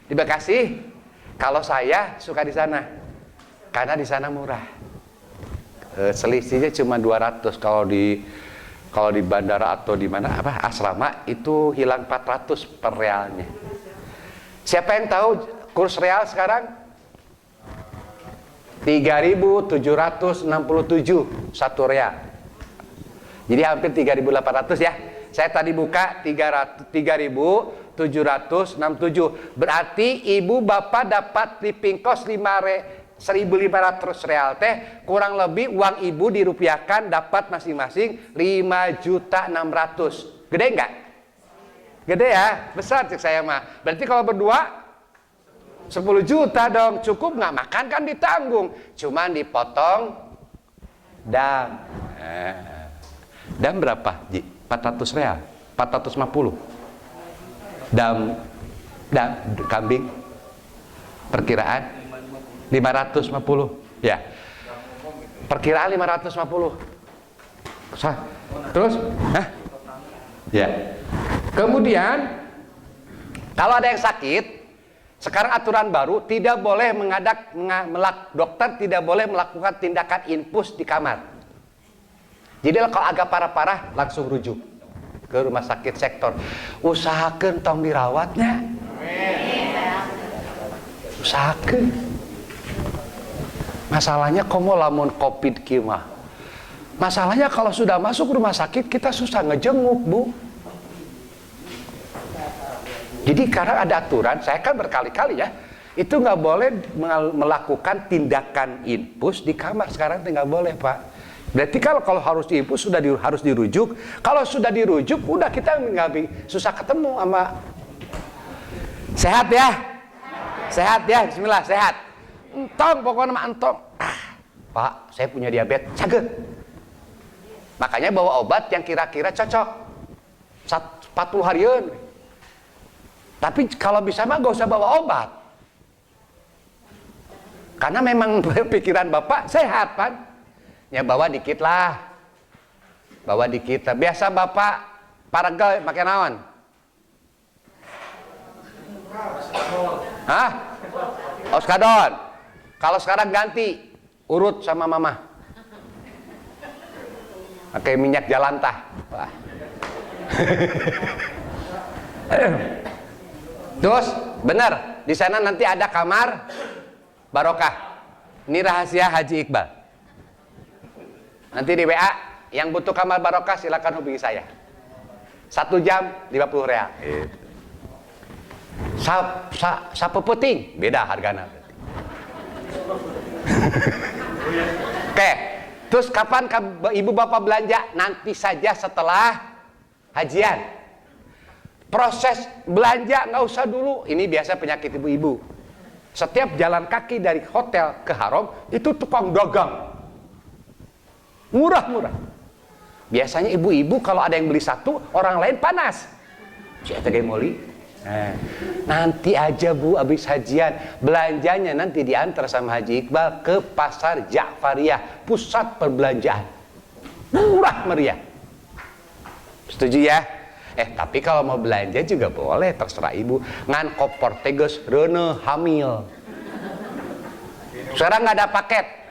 Di Bekasi. Kalau saya suka di sana, karena di sana murah. Selisihnya cuma 200. Kalau di bandara atau di mana asrama itu hilang 400 per realnya. Siapa yang tahu kurs real sekarang? 3.767 satu real. Jadi hampir 3.800 ya. Saya tadi buka 3.767. Berarti ibu bapak dapat living cost 1.500 real teh, kurang lebih uang ibu dirupiahkan dapat masing-masing 5.600.000. Gede enggak? Gede ya, besar cek saya mah. Berarti kalau berdua 10 juta dong, cukup nggak? Makan kan ditanggung, cuman dipotong dam. Dam berapa, Ji? 400 real, 450. Dam kambing perkiraan 550 ya. Perkiraan 550. Terus, ya. Kemudian kalau ada yang sakit, sekarang aturan baru tidak boleh dokter tidak boleh melakukan tindakan infus di kamar. Jadi kalau agak parah-parah langsung rujuk ke rumah sakit sektor. Usahakeun tong dirawatnya. Usahakeun. Masalahnya komo lamun covid kieu mah. Masalahnya kalau sudah masuk rumah sakit kita susah ngejenguk, Bu. Jadi karena ada aturan, saya kan berkali-kali ya, itu nggak boleh melakukan tindakan infus di kamar. Sekarang nggak boleh, Pak. Berarti kalau harus diinfus harus dirujuk. Kalau sudah dirujuk, udah kita nggak susah ketemu sama. Sehat ya, sehat ya, Bismillah sehat. Entong pokoknya mah entong. Pak, saya punya diabetes, caget. Makanya bawa obat yang kira-kira cocok. 40 harian. Tapi kalau bisa mah gak usah bawa obat. Karena memang pikiran bapak sehat kan. Ya bawa dikit lah. Bawa dikit. Biasa bapak paragel pakai naon? Hah? Oskadon. Kalau sekarang ganti, urut sama mama. Pakai minyak jalantah. Wah. Terus, benar, di sana nanti ada kamar barokah. Ini rahasia Haji Iqbal. Nanti di WA, yang butuh kamar barokah silakan hubungi saya. 1 jam 50 real. Sapu puting, beda harganya. Oke, terus kapan ibu bapak belanja? Nanti saja setelah hajian. Proses belanja nggak usah dulu. Ini biasa penyakit ibu-ibu. Setiap jalan kaki dari hotel ke Haram itu tukang dagang. Murah-murah. Biasanya ibu-ibu kalau ada yang beli satu, orang lain panas. Siapa yang mau beli? Nanti aja Bu, habis hajian belanjanya nanti diantar sama Haji Iqbal ke pasar Ja'fariyah, pusat perbelanjaan. Murah meriah. Setuju ya? Tapi kalau mau belanja juga boleh, terserah ibu. Ngan kopor teges rene hamil. Sekarang nggak ada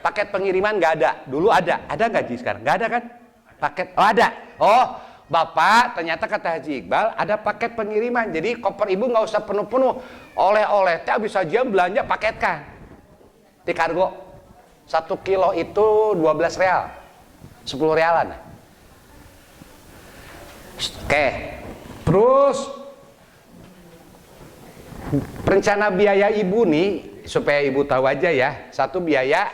paket pengiriman nggak ada. Dulu ada nggak Ji sekarang? Nggak ada kan? Paket? Oh ada. Oh Bapak, ternyata kata Haji Iqbal ada paket pengiriman. Jadi koper ibu nggak usah penuh-penuh. Oleh-oleh teh habis saja belanja paketkan. Di kargo. 1 kilo itu 12 real. 10 realan. Oke. Terus rencana biaya ibu nih supaya ibu tahu aja ya. 1 biaya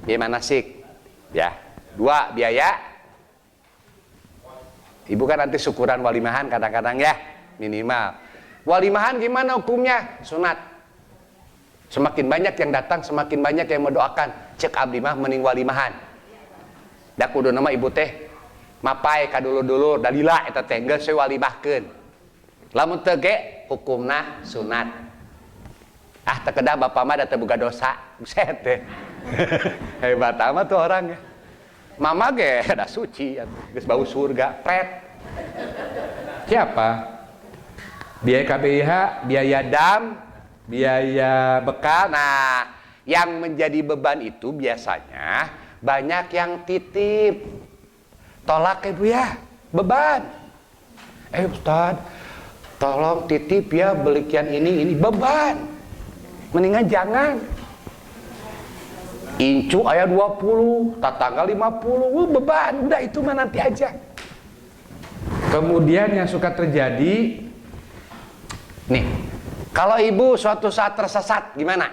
manasik. Ya. 2 biaya ibu kan nanti syukuran walimahan kadang-kadang ya, minimal. Walimahan gimana hukumnya? Sunat. Semakin banyak yang datang, semakin banyak yang mendoakan. Cek abdi mah mending walimahan. Da kudu nama ibu teh mapai ka dulur-dulur dalila eta teh geus walimahkeun. Lamun teu ge hukumna sunat. Teu kedah bapak mah da teu boga dosa. Buset teh. Hebat amat tuh orang ya. Mama ge ada suci, geus bau surga, pret. Siapa? Biaya KBIH, biaya dam, biaya bekal. Nah, yang menjadi beban itu biasanya banyak yang titip. Tolak ibu ya, beban. Ustad, tolong titip ya belikian ini beban. Mendingan jangan. Incu ayat 20, tatangga 50, beban, udah itu mah nanti aja. Kemudian yang suka terjadi, nih, kalau ibu suatu saat tersesat, gimana?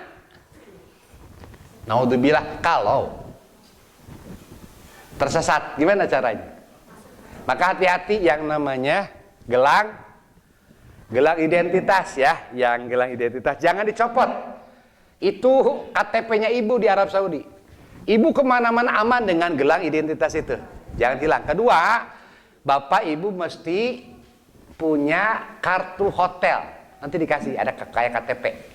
Naudzubillah, kalau tersesat, gimana caranya? Maka hati-hati yang namanya gelang identitas ya, yang gelang identitas jangan dicopot. Itu KTP-nya ibu di Arab Saudi. Ibu kemana-mana aman dengan gelang identitas itu. Jangan hilang. Kedua, bapak ibu mesti punya kartu hotel. Nanti dikasih, ada kayak KTP.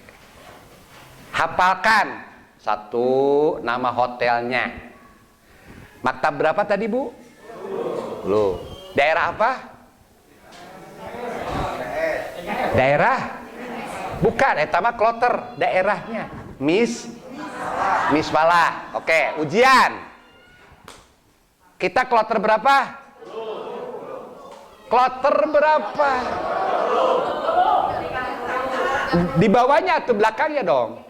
Hafalkan 1 nama hotelnya. Maktab berapa tadi Bu? 10. Daerah apa? Daerah? Bukan, etama kloter daerahnya. Miswalah. Oke, ujian. Kita kloter berapa? Kloter berapa? Di bawahnya atau belakangnya dong?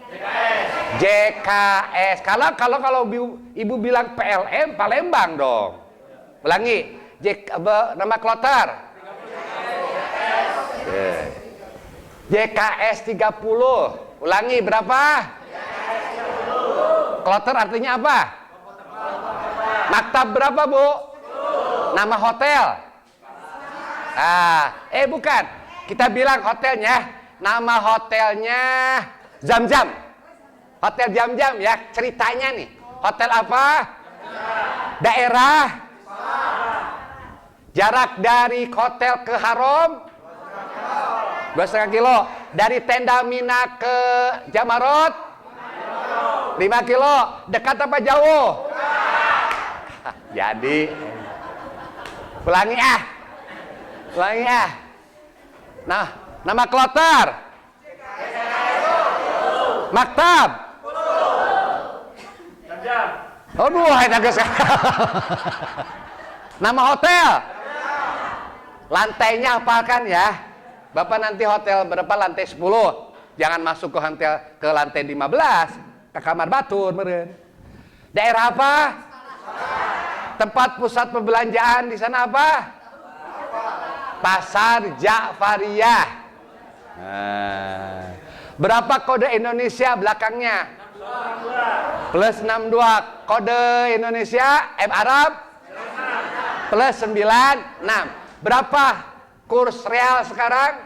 JKS. Kalau ibu bilang PLM, Palembang dong. Ulangi. Nama kloter. JKS 30. Ulangi berapa? Kloter artinya apa? Maktab berapa Bu? Nama hotel? Bukan. Kita bilang hotelnya. Nama hotelnya Zam-Zam. Hotel Zam-Zam ya. Ceritanya nih. Hotel apa? Daerah? Jarak dari hotel ke Haram? 2,5 kilo. Dari tenda Mina ke Jamarot 5 kilo. Dekat apa jauh? Jadi ulangi Nah, nama kloter Maktab Aduh, eta geus. Nama hotel. Lantainya hafalkan ya. Bapak nanti hotel berapa lantai 10. Jangan masuk ke hotel ke lantai 15. Ke kamar batur meureun. Daerah apa? Tempat pusat perbelanjaan di sana apa? Pasar Ja'fariyah. Nah. Berapa kode Indonesia belakangnya? Plus 62. Kode Indonesia Arab? Plus 96. Berapa kurs real sekarang?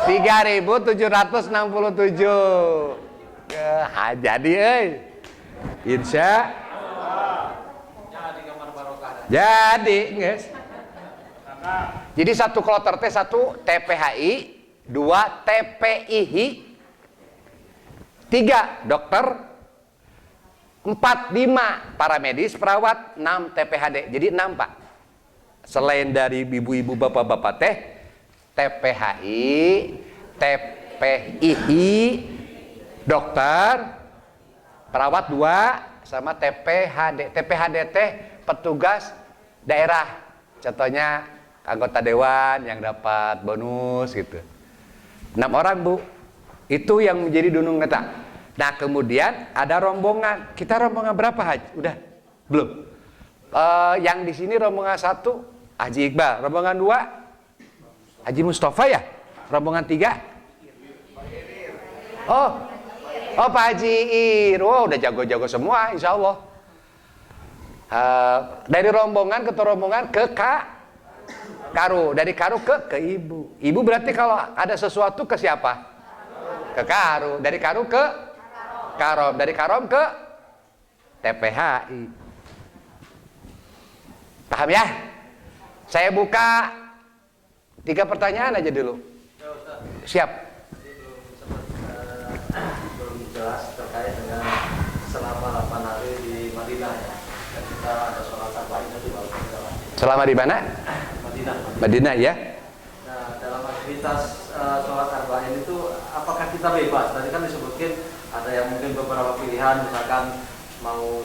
3.767. Jadi insya jadi guys. Jadi satu kloter teh 1 TPHI, 2 TPIHI, 3 dokter, 4 5 paramedis perawat, 6 TPHD. Jadi 6 Pak. Selain dari ibu-ibu bapak-bapak teh TPHI, TPIHI, dokter, perawat 2 sama TPHD. TPHD teh petugas daerah. Contohnya anggota dewan yang dapat bonus gitu. 6 orang Bu. Itu yang menjadi dunung neta. Nah kemudian ada rombongan. Kita rombongan berapa Haji? Udah? Belum? Yang di sini rombongan 1 Haji Iqbal. Rombongan 2 Haji Mustafa ya? Rombongan 3 Oh Pak Haji Ir. Udah jago-jago semua insya Allah. Dari rombongan ke rombongan ke Karu, dari Karu ke Ibu. Ibu berarti kalau ada sesuatu ke siapa? Ke Karu. Dari Karu ke Karom. Dari Karom ke TPHI. Paham ya? Saya buka 3 pertanyaan aja dulu. Siap. Belum jelas terkait dengan selama 8 hari di Madinah ya. Kita ada sholat arba'in itu baru jalan. Selama di mana? Madinah. Madinah ya. Nah, dalam aktivitas sholat arba'in itu apakah kita bebas? Tadi kan disebutkan ada yang mungkin beberapa pilihan, misalkan mau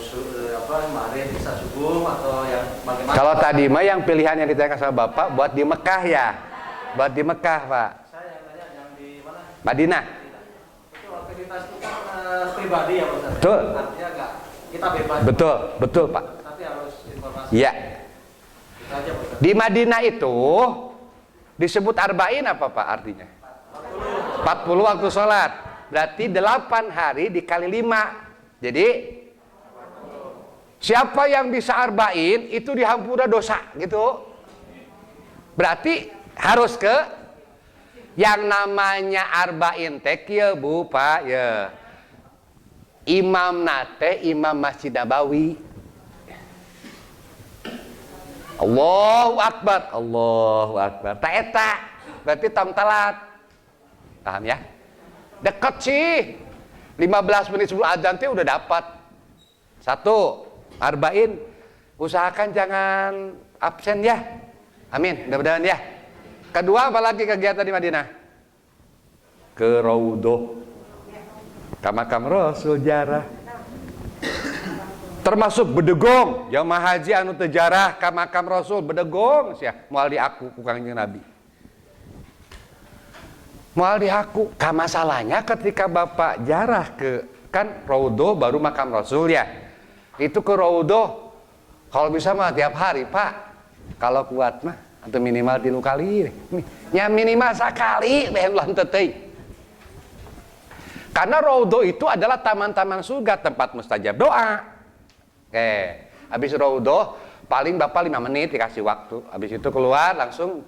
kemarin bisa subuh atau yang bagaimana? Kalau tadi mah yang pilihan yang ditanyakan sama Bapak buat di Mekah ya. Buat di Mekah, Pak. Saya yang tanya yang di mana? Madinah. Itu aktivitas itu kan pribadi ya Ustaz. Betul. Artinya enggak kita bebas. Betul, betul, Pak. Tapi harus informasi. Iya. Itu aja Ustaz. Di Madinah itu disebut arba'in apa Pak artinya? 40 waktu sholat. Berarti 8 hari dikali 5. Jadi siapa yang bisa arba'in itu dihampura dosa gitu. Berarti harus ke yang namanya arba'in teh kieu Bu Pak ya. Imam nate Imam Masjid Nabawi. Allahu Akbar, Allahu Akbar. Ta eta berarti tong telat. Paham ya? Deket sih. 15 menit sebelum adzan teh udah dapat. 1 arba'in. Usahakan jangan absen ya. Amin, mudah-mudahan ya. Kedua apalagi kegiatan di Madinah? Ke Raudhah. Ka makam Rasul jarah. Termasuk bedegong, jamaah haji anu teu jarah ka makam Rasul bedegong sia moal di aku ku Kangjeng Nabi. Moal di aku. Ka masalahnya ketika Bapak jarah ke kan Raudhah baru makam Rasul ya. Itu ke Raudhah kalau bisa mah tiap hari, Pak. Kalau kuat mah atau minimal 3 kali. Ya minimal sekali beh ulah teu teuing. Karena Raudhah itu adalah taman-taman surga, tempat mustajab doa. Habis Raudhah paling Bapak 5 menit dikasih waktu. Habis itu keluar langsung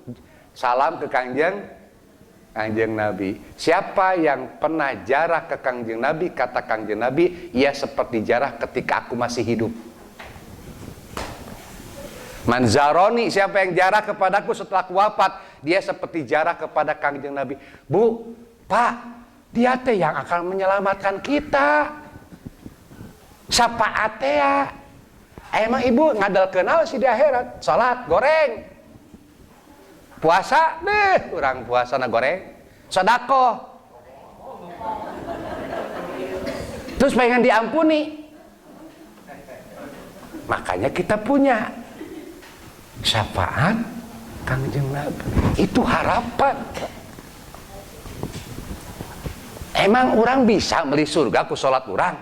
salam ke Kangjeng Nabi. Siapa yang pernah jarah ke Kangjeng Nabi, kata Kangjeng Nabi, ia seperti jarah ketika aku masih hidup. Manzaroni, siapa yang jarah kepadaku setelah aku wafat, dia seperti jarah kepada Kangjeng Nabi. Bu, Pak, dia teh yang akan menyelamatkan kita. Sapa atea. Emang ibu ngadal kenal sih di akhirat. Salat goreng. Puasa deh, orang puasa na goreng. Sedekah. Terus pengen diampuni. Makanya kita punya syafaat Kangjeng Nabi. Itu harapan. Emang orang bisa beli surga ku salat orang?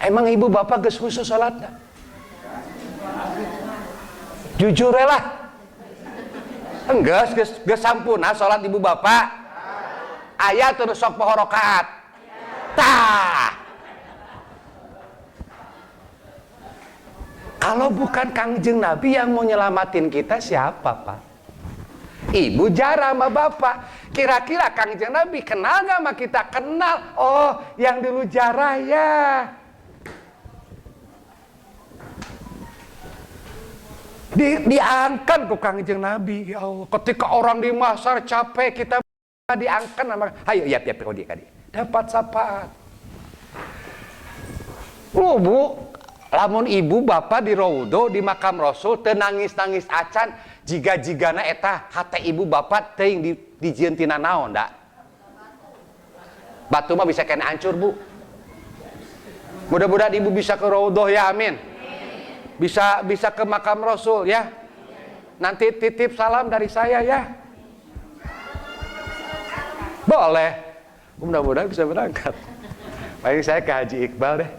Emang ibu bapak geus khusus salatna? Jujur lah. Enggeus geus sampurna salat ibu bapak. Aya terus sok poho rakaat. Tah. Kalau bukan Kangjeng Nabi yang mau nyelamatin kita, siapa, Pak? Ibu jarang sama bapak. Kira-kira Kangjeng Nabi kenal gak sama kita? Kenal. Oh, yang dulu jarah ya. Diangkat ke Kangjeng Nabi. Ya Allah, ketika orang di masar capek, kita diangkat sama, ayo ya kodi. Dapat syafaat. Lu Bu, lamun ibu bapak di Raudhah di makam Rasul teu nangis-nangis acan jiga-jigana eta hate ibu bapak teuing dijieun tina naon da. Batu mah bisa kena hancur Bu. Mudah-mudahan ibu bisa ke Raudhah ya, amin. Bisa ke makam Rasul ya. Nanti titip salam dari saya ya. Boleh. Mudah-mudahan bisa berangkat. Paling saya ke Haji Iqbal deh.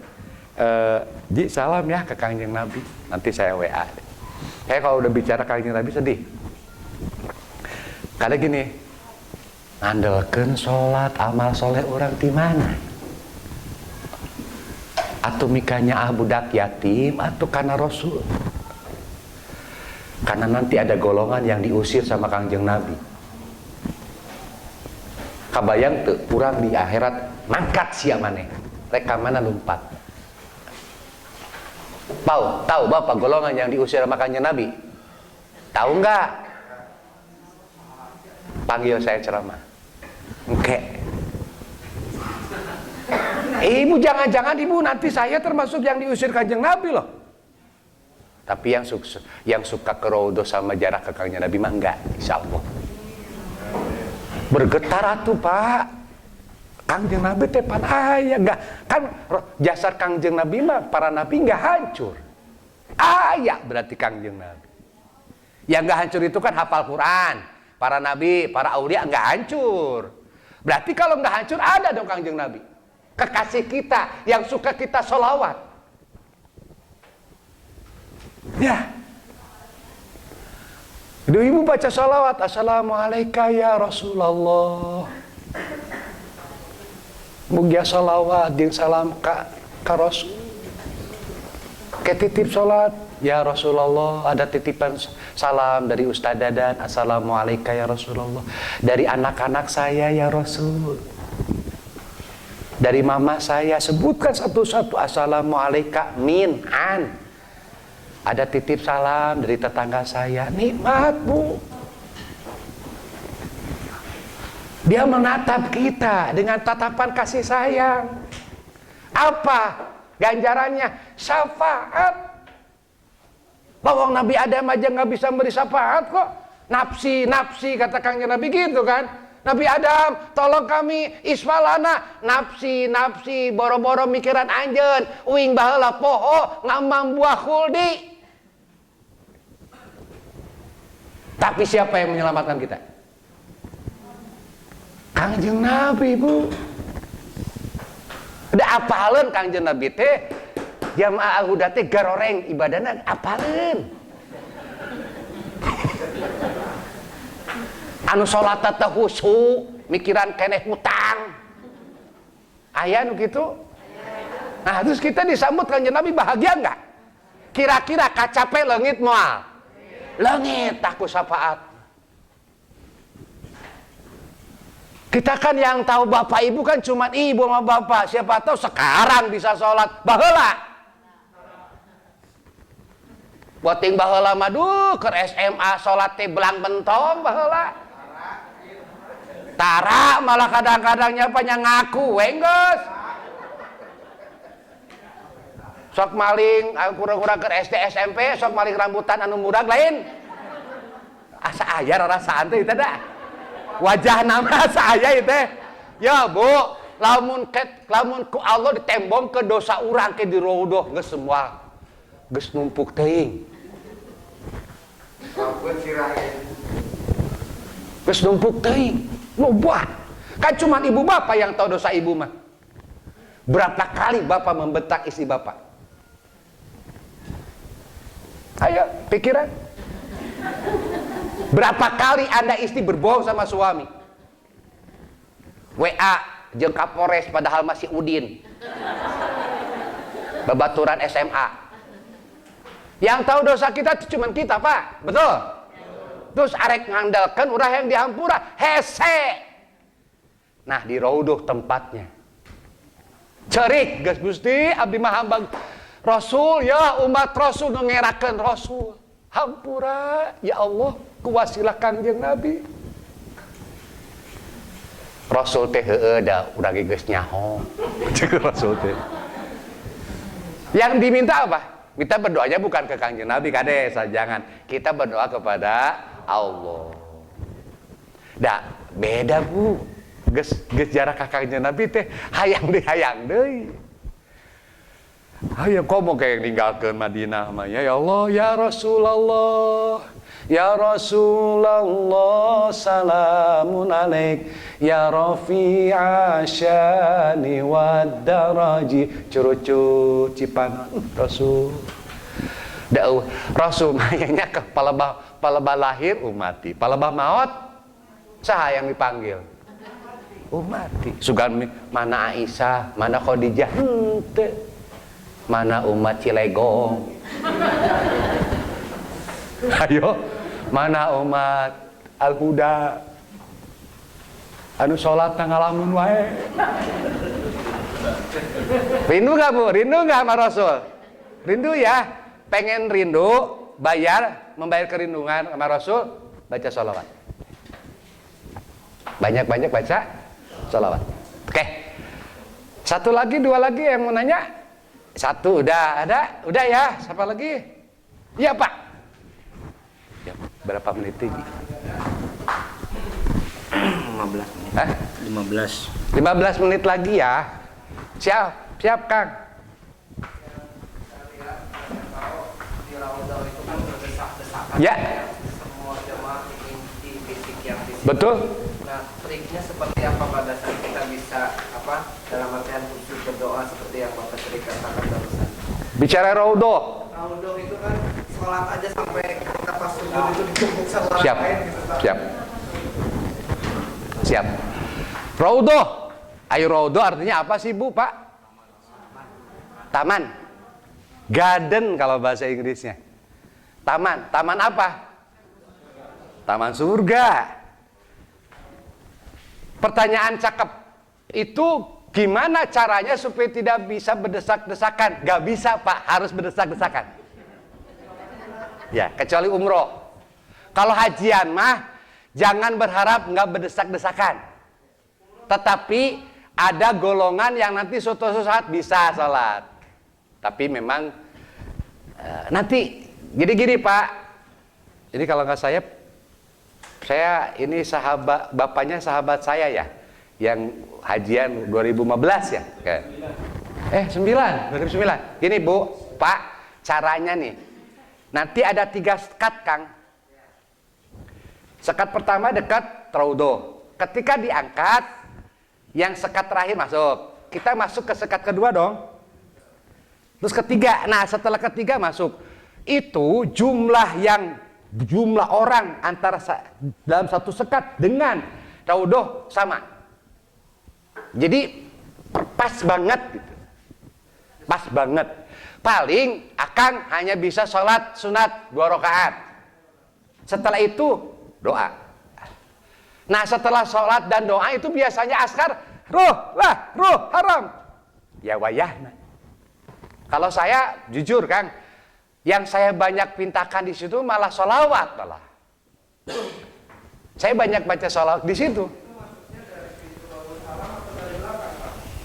Ji salam ya ke Kangjeng Nabi. Nanti saya WA deh. Kayak kalau udah bicara Kangjeng Nabi sedih. Kadang gini, ngandelkeun sholat amal soleh orang di mana? Atau mikanya budak yatim atau karena Rasul? Karena nanti ada golongan yang diusir sama Kangjeng Nabi. Kabayang tuh kurang di akhirat mangkat sia maneh. Rek mana lompat. Tahu Bapak golongan yang diusir sama Kangjeng Nabi? Tahu enggak? Panggil saya ceramah. Oke. Ibu jangan-jangan ibu nanti saya termasuk yang diusir Kangjeng Nabi loh. Tapi yang suka ke Raudhah sama jarak ke Kangjeng Nabi mah enggak, insyaallah. Bergetar atuh Pak. Kangjeng Nabi tepan aya enggak kan jasad Kangjeng Nabi mah para nabi enggak hancur. Aya berarti Kangjeng Nabi. Yang enggak hancur itu kan hafal Quran. Para nabi, para aulia enggak hancur. Berarti kalau enggak hancur ada dong Kangjeng Nabi. Kekasih kita yang suka kita sholawat. Ya. Ibu baca sholawat. Assalamualaikum ya Rasulullah. Mugia sholawat jeung salam ka Rasul. Ketitip sholat ya Rasulullah, ada titipan salam dari Ustaz Dadan. Assalamualaikum ya Rasulullah. Dari anak-anak saya ya Rasul. Dari mama saya, sebutkan satu-satu. Assalamualaikum min an. Ada titip salam dari tetangga saya. Nikmat Bu. Dia menatap kita dengan tatapan kasih sayang. Apa ganjarannya? Syafaat. Bawang Nabi Adam aja nggak bisa beri syafaat kok. Nafsi kata Kangjeng Nabi gitu kan. Nabi Adam, tolong kami ismalana. Nafsi boro-boro mikiran anjeun, uing baheula poho ngambang buah khuldi. Tapi siapa yang menyelamatkan kita? Kangjeng Nabi Bu. Udah apaleun Kangjeng Nabi teh jamaah al-huda teh garoreng ibadahna apaleun. Anu salat teh khusyuk, mikiran keneh hutang. Aya nu kitu? Nah, terus kita disambut Kangjeng Nabi bahagia enggak? Kira-kira kacape leungit moal. Leungit tak ku syafaat. Kita kan yang tahu bapak ibu kan cuma ibu sama bapak. Siapa tahu sekarang bisa sholat baheula. Boting baheula mah duh ke SMA sholat teh belang bentong baheula. Tara malah kadang-kadangnya apa ngaku wenggeus. Sok maling kura-kura ke SD SMP sok maling rambutan anu mudag lain. Asa aya rarasaan teh eta da. Wajah nama saya itu ya Bu, lamun ku Allah ditembong ke dosa urang ke di Raudhah geus semua geus numpuk teuing. Geus numpuk teuing. Loba. Kan cuma ibu bapak yang tahu dosa ibu mah. Berapa kali bapak membentak istri bapak? Ayo, pikiran. Berapa kali Anda istri berbohong sama suami? WA jeung Kapolres padahal masih Udin. Babaturan SMA. Yang tahu dosa kita itu cuma kita, Pak. Betul? Terus arek ngandalkan urang yang dihampura, hese. Nah, di Raudhah tempatnya. Cerik, geus Gusti, abdi mah hamba Rasul, ya umat Rasul ngerakeun Rasul. Hampura, ya Allah, ku wasilah Kangjeng Nabi. Rasul teh heueuh da urang geus nyaho. Ceuk Rasul teh. Yang diminta apa? Kita berdoanya bukan ke Kangjeng Nabi, kades, jangan. Kita berdoa kepada Allah. Da, beda Bu. Geus jarak ka Kangjeng Nabi teh hayang deui. Hayang komo kayak ninggalkeun Madinah mah ya Allah, ya Rasulullah. Ya Rasulullah, salamun alaik. Ya Rafi'a syani wad daraji. Curucut cipan Rasul. Dauh Rasul mayanya ke palebah lahir umati, palebah maot saha yang dipanggil? Umati. Sugan mana Aisyah, mana Khadijah? Henteu. Mana umat Cilegong? Ayo, mana umat Al-Huda? Anu sholat ngalamun wae. Rindu gak Bu? Rindu gak sama Rasul? Rindu ya? Pengen rindu, membayar kerindungan sama Rasul, baca sholawat. Banyak-banyak baca sholawat. Oke. Satu lagi, dua lagi yang mau nanya? Satu udah ada? Udah ya? Siapa lagi? Iya Pak. Ya, berapa menit lagi? 15 menit. Hah? 15 menit lagi ya. Siap Kang. Ya. Semua jemaah inti fisik yang fisik. Betul. Nah, triknya seperti apa pada saat kita bisa dalam artian khusus berdoa seperti yang Bapak tadi katakan barusan. Bicara Raudhah. Raudhah itu kan sholat aja sampai kita pas sujud itu ditumpuk sama Siap. lain gitu. Siap. Raudhah. Ayo Raudhah artinya apa sih Bu, Pak? Taman. Garden kalau bahasa Inggrisnya. Taman. Taman apa? Taman surga. Pertanyaan cakep. Itu gimana caranya supaya tidak bisa berdesak-desakan? Gak bisa Pak, harus berdesak-desakan. Ya, kecuali umroh. Kalau hajian mah jangan berharap nggak berdesak-desakan. Tetapi ada golongan yang nanti suatu saat bisa sholat. Tapi memang nanti gini-gini Pak. Ini kalau nggak saya ini bapaknya sahabat saya ya. Yang hajian 2015 ya. 2009. Gini Bu, Pak, caranya nih. Nanti ada 3 sekat Kang. Sekat pertama dekat Raudhah. Ketika diangkat, yang sekat terakhir masuk. Kita masuk ke sekat kedua dong. Terus ketiga. Nah, setelah ketiga masuk. Itu jumlah orang antara dalam satu sekat dengan Raudhah sama. Jadi pas banget gitu. Pas banget. Paling Akang hanya bisa sholat sunat 2 rakaat. Setelah itu doa. Nah setelah sholat dan doa itu biasanya askar ruh haram. Ya wayahna. Kalau saya jujur Kang, yang saya banyak pintakan di situ malah sholawat malah. Saya banyak baca sholawat di situ.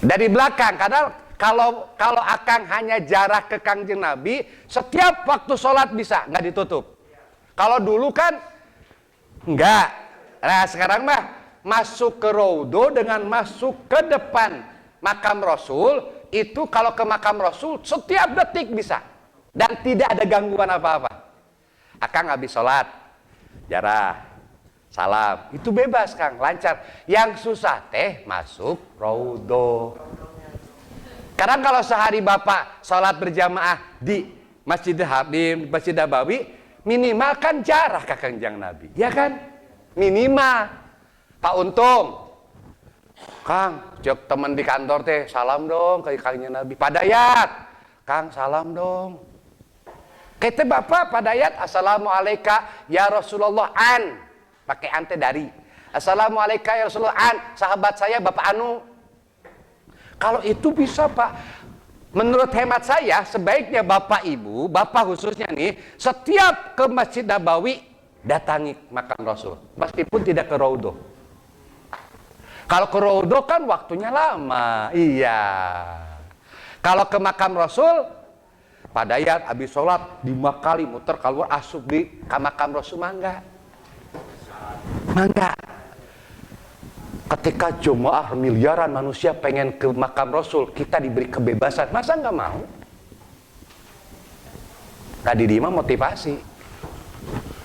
Dari belakang, karena kalau Akang hanya jarak ke Kangjeng Nabi, setiap waktu sholat bisa, nggak ditutup. Kalau dulu kan enggak. Nah sekarang mah masuk ke Raudhah dengan masuk ke depan makam Rasul, itu kalau ke makam Rasul setiap detik bisa. dan tidak ada gangguan apa-apa. Akang habis sholat, jarah, salam, itu bebas Kang, lancar. Yang susah teh masuk raudhah. Karena kalau sehari Bapak sholat berjamaah di Masjid Nabawi, minimal kan jarah ke Kanjeng Nabi, ya kan? Minimal. Pak Untung, Kang, cek teman di kantor teh, salam dong ke Kanjeng Nabi. Pak Dayat, Kang, salam dong. Kata Bapak Pak Dayat, assalamualaikum ya Rasulullah an, pakai ante dari. Assalamualaikum ya Rasulullah an, sahabat saya Bapak Anu. Kalau itu bisa Pak, menurut hemat saya sebaiknya Bapak Ibu, Bapak khususnya nih, setiap ke Masjid Nabawi datangi makam Rasul, meskipun tidak ke raudhah. Kalau ke raudhah kan waktunya lama, iya. Kalau ke makam Rasul, Pak Dayat habis sholat 5 kali muter keluar asup di makam Rasul, mangga. Ketika jemaah miliaran manusia pengen ke makam Rasul, kita diberi kebebasan, masa nggak mau? Tadi Dima motivasi.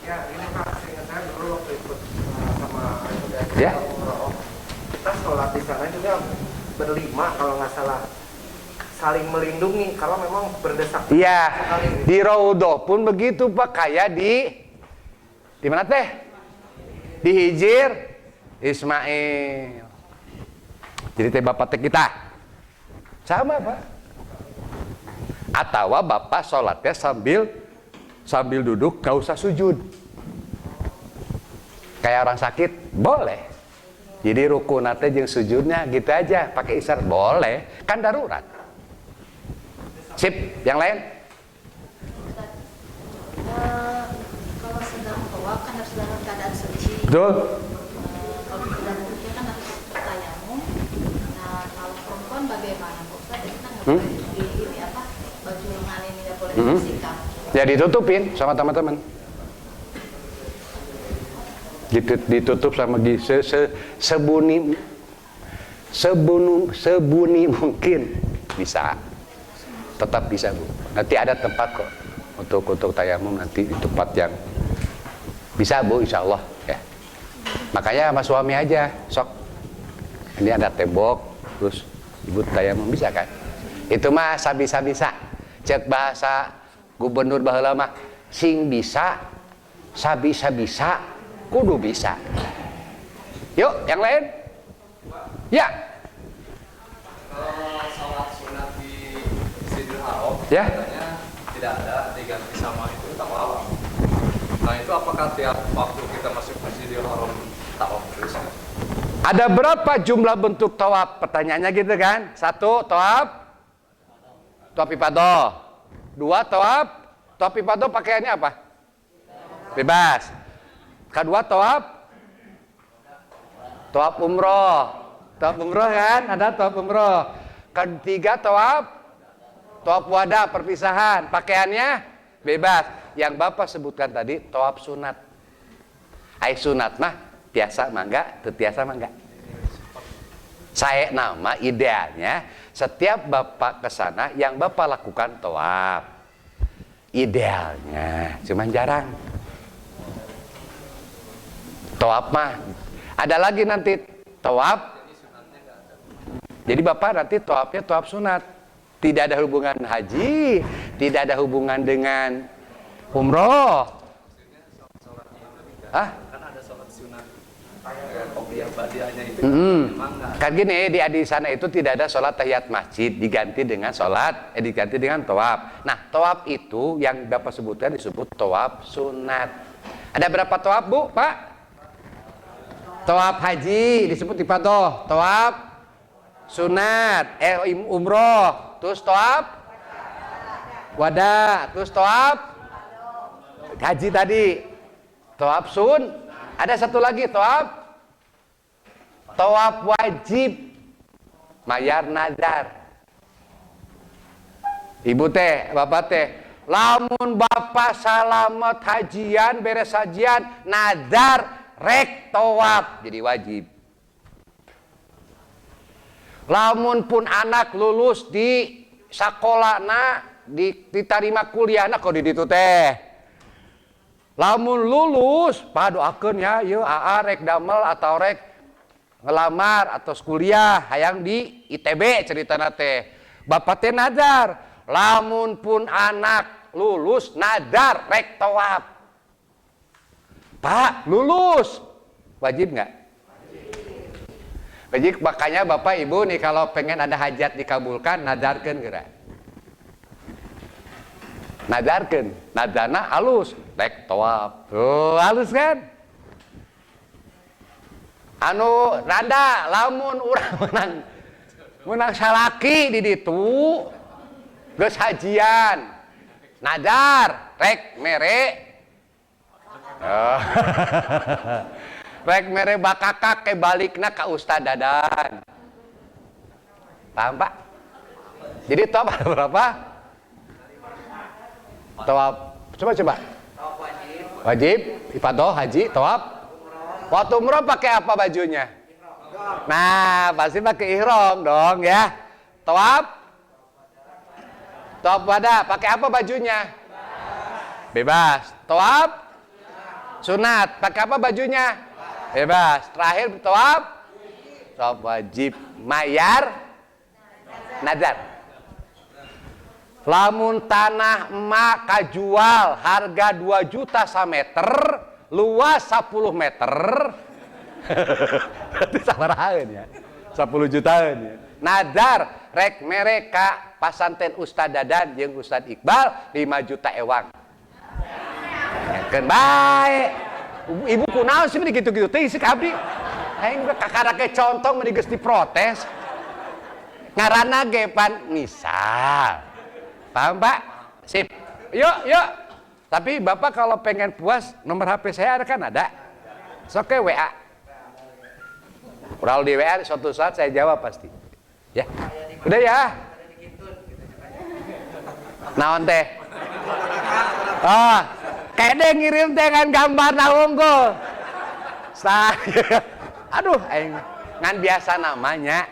Ya ini Pak, seingat saya dulu waktu ikut sama Ya. kita sholat di sana juga berlima kalau nggak salah, saling melindungi kalau memang berdesak. Iya, di raudhah pun begitu Pak, kayak di mana teh? Di Hijir Ismail. Jadi teh Bapak teh kita sama Pak. Atau Bapak sholatnya sambil duduk, gak usah sujud. Kayak orang sakit, boleh. Jadi rukunatnya jeung sujudnya gitu aja, pakai isyarat boleh, kan darurat. Sip, yang lain? Kalau sedang tawaf kan harus dalam keadaan suci. Betul. Kalau sedang suci kan harus bertayamum. Nah, kalau perempuan bagaimana? Ustaz, kita nggak boleh di ini apa? Baju lengan ini nggak boleh disikap. Ya ditutupin sama teman-teman. Ditutup sama sebuni mungkin bisa. Tetap bisa Bu. Nanti ada tempat kok untuk tayamum nanti di tempat yang bisa Bu, insya Allah ya. Makanya sama suami aja sok. Ini ada tembok terus ibu tayamum bisa kan? Itu mah sabisa-bisa. Cek bahasa gubernur baheula mah sing bisa sabisa-bisa kudu bisa. Yuk, yang lain? Ya. Kalau sholat sunat di Masjidil Haram, Ya. katanya tidak ada diganti sama itu tawaf. Nah itu apakah tiap waktu kita masuk Masjidil Haram tawaf terus? Ada berapa jumlah bentuk tawaf? Pertanyaannya gitu kan? 1 tawaf ifadah. 2 tawaf ifadah pakaiannya apa? Bebas. Kedua tawaf umroh. Tawaf umroh kan? Ada tawaf umroh. Ketiga tawaf wada, perpisahan. Pakaiannya bebas. Yang Bapak sebutkan tadi tawaf sunat. Ai sunat mah tiasa mangga, tetiasa mangga. Saya nama idealnya setiap Bapak ke sana yang Bapak lakukan tawaf. Idealnya, cuman jarang. Tawaf mah ada lagi nanti tawaf. Jadi Bapak nanti tawafnya tawaf sunat. Tidak ada hubungan haji, tidak ada hubungan dengan umroh. Ah? Kan ada sholat sunat yang badiahnya itu memang nggak. Kan gini, di sana itu tidak ada sholat tahiyat masjid, diganti dengan tawaf. Nah, tawaf itu yang Bapak sebutkan disebut tawaf sunat. Ada berapa tawaf Bu, Pak? Tawaf haji disebut ifadah, tawaf sunat, umroh, terus tawaf wada, terus tawaf haji tadi, tawaf ada satu lagi tawaf wajib, mayar nadar. Ibu teh, bapak teh, lamun bapak salamet hajian, beres hajian, nadar rek tawaf jadi wajib. Lamun pun anak lulus di sakolana diterima kuliah kok di ditu teh. Lamun lulus, doakeun ya, yeuh aa rek damel atau rek ngelamar atau kuliah hayang di ITB ceritana teh. Bapak teh nadar, lamun pun anak lulus nadar rek tawaf. Pak, lulus. Wajib nggak? Wajib. Makanya Bapak Ibu nih kalau pengen ada hajat dikabulkan, nadarkeun geura. Nadarkeun, nadana halus, rek tawaf. Tuh, halus kan? Anu randa lamun urang menang salaki di ditu geus hajian. Nadar rek mere. Oh. Rek mere bakakak ke balikna ka Ustad Dadan. Paham Pak? Jadi tawaf ada berapa? Tawaf coba. Wajib, ifadah, haji, tawaf. Waktu umroh pakai apa bajunya? Nah, pasti pakai ihram dong ya. Tawaf pada pakai apa bajunya? Bebas. Tawaf sunat, pakai apa bajunya? Bebas. Terakhir tawaf wajib, mayar nazar. Lamun tanah emak kajual harga 2 juta sameter, luas 10 meter. Berarti sabarahaeun ya. 10 jutaan ya. Nadar rek mereka pasanten Ustad Dadan jeung Ustad Iqbal 5 juta ewang. Keun bae. Ibu kunaon sih gitu-gitu teh isik abdi. Aing kakarake contong meni geus diprotes. Ngaranna ge pan misal. Paham Pak? Sip. Yuk. Tapi Bapak kalau pengen puas, nomor HP saya ada kan ada. Sok WA. Kalau di WA suatu saat saya jawab pasti. Ya. Udah ya. Naon teh? Kede ngirim teh kan gambar na unggul. Aduh, aing ngan biasa namanya.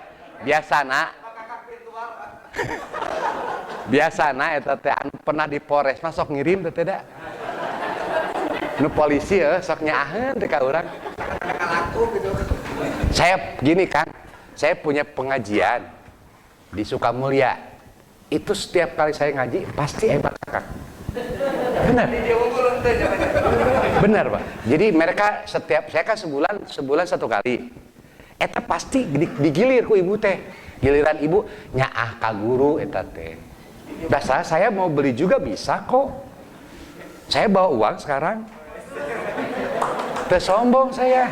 Biasana eta teh anu pernah di Polres masuk ngirim teh da. Nu polisi sok nyaaheun teh ka urang. Saya gini Kang, saya punya pengajian di Sukamulya. Itu setiap kali saya ngaji pasti hebat Kang. Benar Pak. Jadi mereka saya kan sebulan 1 kali. Eta pasti digilir ku ibu teh. Giliran ibu nyaah ka guru eta teh. Dasar saya mau beli juga bisa kok. Saya bawa uang sekarang. Teu sombong saya.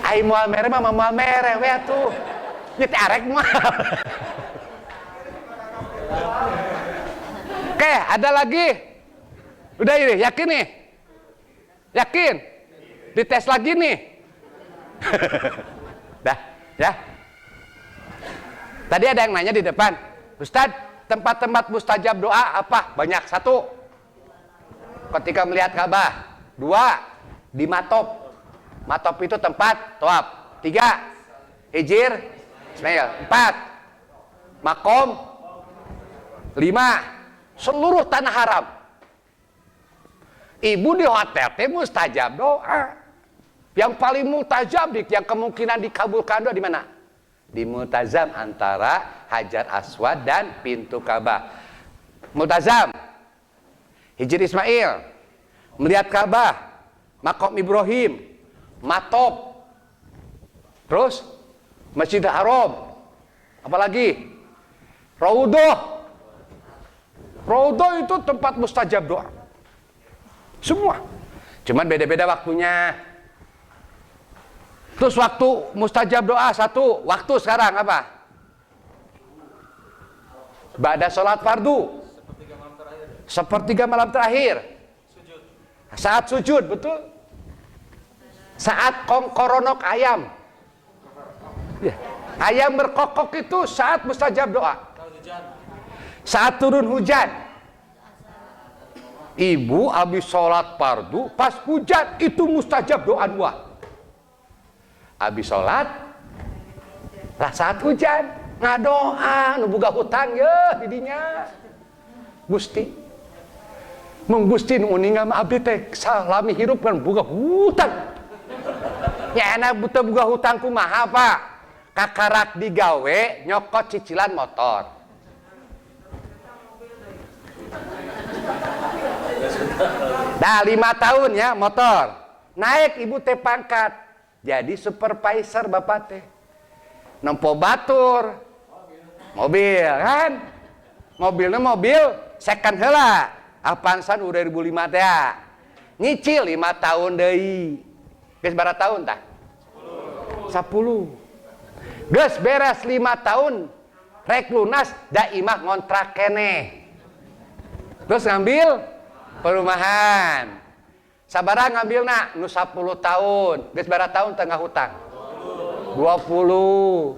Ai moal mere mah moal mere we atuh. Nya teh arek moal. Oke, ada lagi. Udah ini, yakin nih? Yakin? Dites lagi nih. Dah, ya. Tadi ada yang nanya di depan, Ustadz, tempat-tempat mustajab doa apa? Banyak. 1, ketika melihat Ka'bah. 2, di Matop. Matop itu tempat tawaf. 3, Hijir Ismail. 4, Makom. 5, seluruh tanah haram. Ibu di hotel teh mustajab doa. Yang paling mustajab yang kemungkinan dikabulkan doa di mana? Di multazam antara Hajar Aswad dan pintu Ka'bah. Multazam, Hijir Ismail, melihat Ka'bah, Makom Ibrahim, Matop, terus Masjidil Haram, apalagi Raudhah. Raudhah itu tempat mustajab doa. Semua. Cuman beda-beda waktunya. Terus waktu mustajab doa 1, waktu sekarang apa? Ba'da sholat fardu. Sepertiga malam terakhir. Saat sujud, betul? Saat koronok ayam. Ya. Ayam berkokok itu saat mustajab doa. Saat turun hujan. Ibu habis sholat fardu, pas hujan itu mustajab doa 2. Habis sholat, lah saat hujan ngadoa, nu boga hutang ya didinya. Gusti. Mun Gusti nu uningan mah abdi teh salami hirup kan boga hutang. Nya enak buta boga hutang kumaha, Pak? Kakarak digawe nyokot cicilan motor. Nah 5 tahun ya motor. Naik ibu teh pangkat. Jadi supervisor bapak teh. Nempo batur. Mobil kan? Mobilnya mobil second heula. Avanza 2005 teh. Nyicil 5 tahun deui. Geus berapa tahun tah? 10. Geus beres 5 tahun rek lunas da imah ngontrak keneh. Terus ngambil perumahan. Sabaraha ngambilna nu 10 tahun. Geus berapa tahun tengah hutang? 20.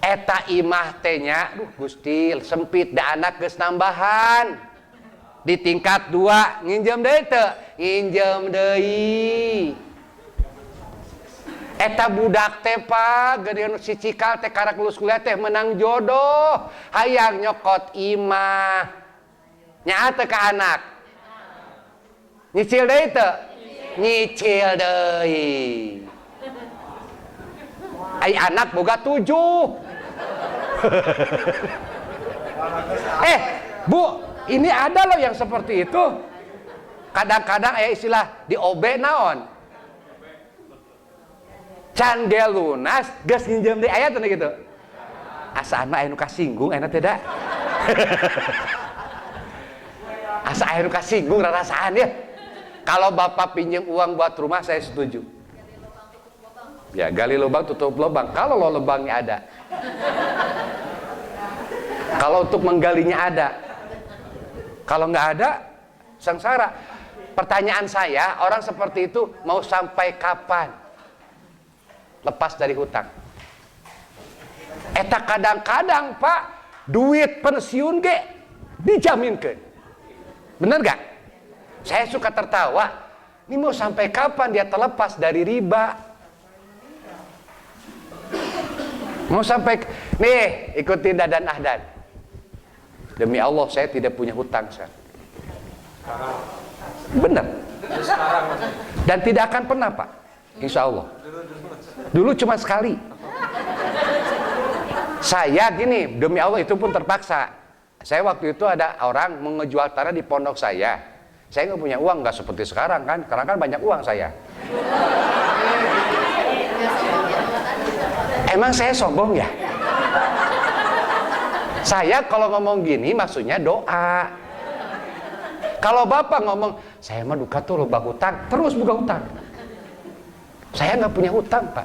Eta imah teh nya, duh Gusti sempit da anak geus nambahan. Di tingkat 2 nginjem deui teu? Nginjem deui. Eta budak teh Pak, gedeun si Cikal teh karek lulus kuliah teh menang jodoh. Hayang nyokot imah. Nyaa teh ka anak. Nyicil deui teu? Nyicil deui. Ai anak boga 7. Bu, ini ada loh yang seperti itu. Kadang-kadang istilah di OB naon? Can ge lunas, geus nginjem deui aya teh gitu. Asana aya nu kasinggung aya teh da. Asa aya nu kasinggung rarasaan ya. Kalau Bapak pinjam uang buat rumah saya setuju. Ya, gali lubang tutup lubang. Kalau lo lubangnya ada. Kalau untuk menggalinya ada. Kalau nggak ada, sengsara. Pertanyaan saya, orang seperti itu mau sampai kapan lepas dari hutang? Eta kadang-kadang Pak, duit pensiun ge dijaminkan. Bener gak? Saya suka tertawa. Ini mau sampai kapan dia terlepas dari riba? Mau sampai nih ikutin Dadan Ahdan. Demi Allah saya tidak punya hutang sekarang. Benar. Dan tidak akan pernah Pak. Insya Allah. Dulu cuma sekali. Saya gini, demi Allah itu pun terpaksa. Saya waktu itu ada orang mau ngejual tanah di pondok saya. Saya nggak punya uang, nggak seperti sekarang kan. Karena kan banyak uang saya. Emang saya sombong ya? Saya kalau ngomong gini maksudnya doa. Kalau Bapak ngomong, saya mah duka tuh loba hutang, terus buka hutang. Saya nggak punya hutang Pak.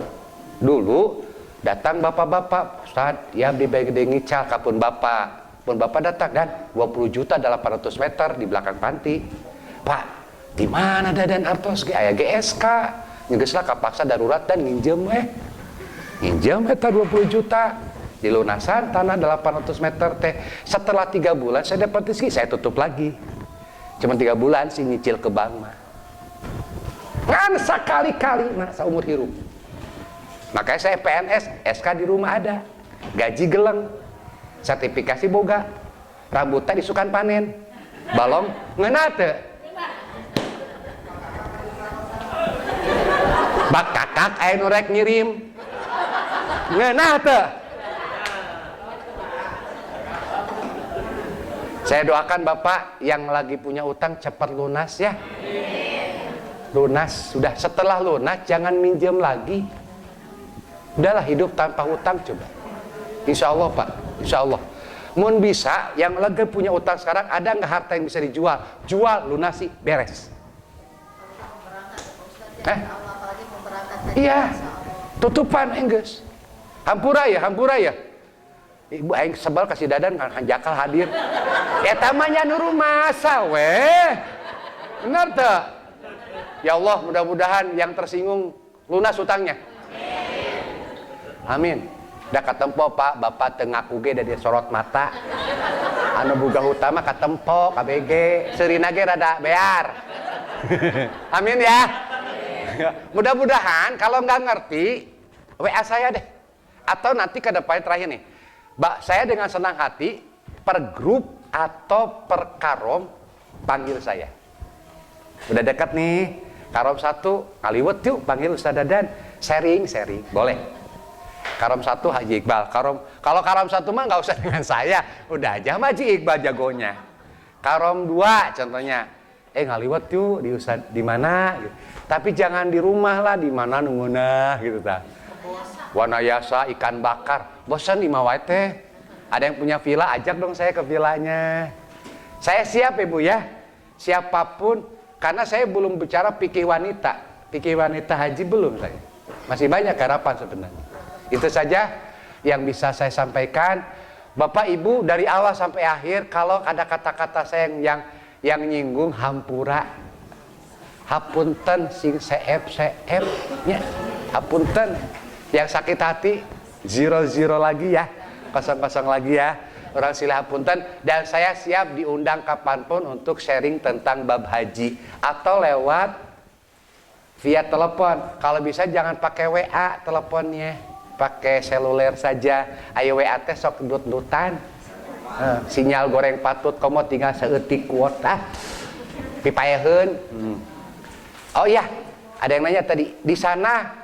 Dulu datang bapak-bapak, Ustaz, ya di gede ngical kapun Bapak. Pun Bapak datang dan 20 juta 800 meter di belakang panti. Pak, di mana Dadan Artos ge aya GSK? Ngegeslah kapaksa darurat dan nginjem Nginjem eta 20 juta. Di lunasan tanah 800 meter teh. Setelah 3 bulan saya dapat rezeki, saya tutup lagi. Cuma 3 bulan sih nyicil ke bank mah. Ngan sekali-kali nah seumur hidup. Makanya saya PNS, SK di rumah ada. Gaji geleng. Sertifikasi boga. Rambutnya disukan panen. Balong ngeuna teu. Bak kakak aya nu rek ngirim. Ngeunah teu. Saya doakan Bapak yang lagi punya utang cepat lunas ya. Lunas, sudah setelah lunas jangan minjem lagi. Udahlah hidup tanpa hutang coba. Insya Allah Pak, insya Allah. Mun bisa, yang lagi punya utang sekarang ada nggak harta yang bisa dijual? Jual, lunasi, beres. Iya, tutupan enggeus. Hampura ya. Ibu aing sebel kasih Dadan kan Jakal hadir. Eta mah nya nu rumasa weh. Bener teu? Ya Allah, mudah-mudahan yang tersinggung lunas utangnya. Amin. Da katempo Pak, Bapak teu ngaku ge da dia sorot mata. Anu boga hutang mah katempo, KBG, seurina ge rada bear. Amin ya. Mudah-mudahan kalau nggak ngerti WA saya deh. Atau nanti ke depan terakhir nih. Saya dengan senang hati per grup atau per karom panggil saya. Udah dekat nih, karom 1 Ngaliwet yuk panggil Ustaz Dadan, sharing boleh. Karom 1 Haji Iqbal. Kalau karom 1 mah nggak usah dengan saya, udah aja sama Haji Iqbal jagonya. Karom 2 contohnya, Ngaliwet yuk di Ustaz di mana gitu. Tapi jangan di rumah lah, di mana nunguna gitu ta. Wanayasa ikan bakar, bosan di Mawai teh. Ada yang punya villa, ajak dong saya ke villanya. Saya siap Ibu ya, siapapun, karena saya belum bicara fikih wanita haji belum saya. Masih banyak harapan sebenarnya. Itu saja yang bisa saya sampaikan. Bapak Ibu dari awal sampai akhir, kalau ada kata-kata saya yang nyinggung hampura, hapunten sing seep nya, hapunten. Yang sakit hati 0 lagi ya, 0 lagi ya, orang sila hapunten. Dan saya siap diundang kapanpun untuk sharing tentang bab haji atau lewat via telepon. Kalau bisa jangan pakai WA teleponnya, pakai seluler saja. Ayo WA teh sok dut-dutan, sinyal goreng patut komo tinggal seeutik kuota pipayeheun. Oh iya, ada yang nanya tadi, di sana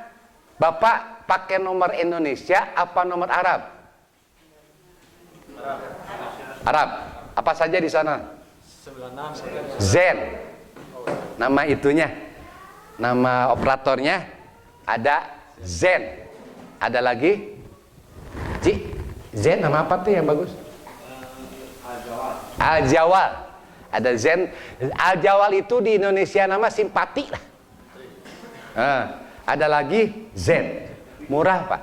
Bapak pakai nomor Indonesia apa nomor Arab? Arab. Apa saja di sana? Zen. Nama itunya, nama operatornya ada Zen. Ada lagi? Zen nama apa tuh yang bagus? Al-Jawal. Ada Zen. Al-Jawal itu di Indonesia nama simpati lah. Ada lagi Zen. Murah Pak,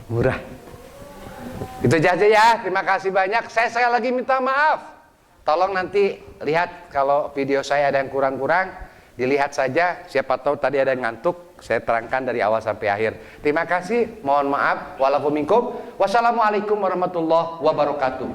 murah. Itu aja ya, terima kasih banyak. Saya sekali lagi minta maaf. Tolong nanti lihat kalau video saya ada yang kurang-kurang, dilihat saja. Siapa tahu tadi ada yang ngantuk, saya terangkan dari awal sampai akhir. Terima kasih, mohon maaf. Walaupun minkum. Wassalamualaikum warahmatullahi wabarakatuh.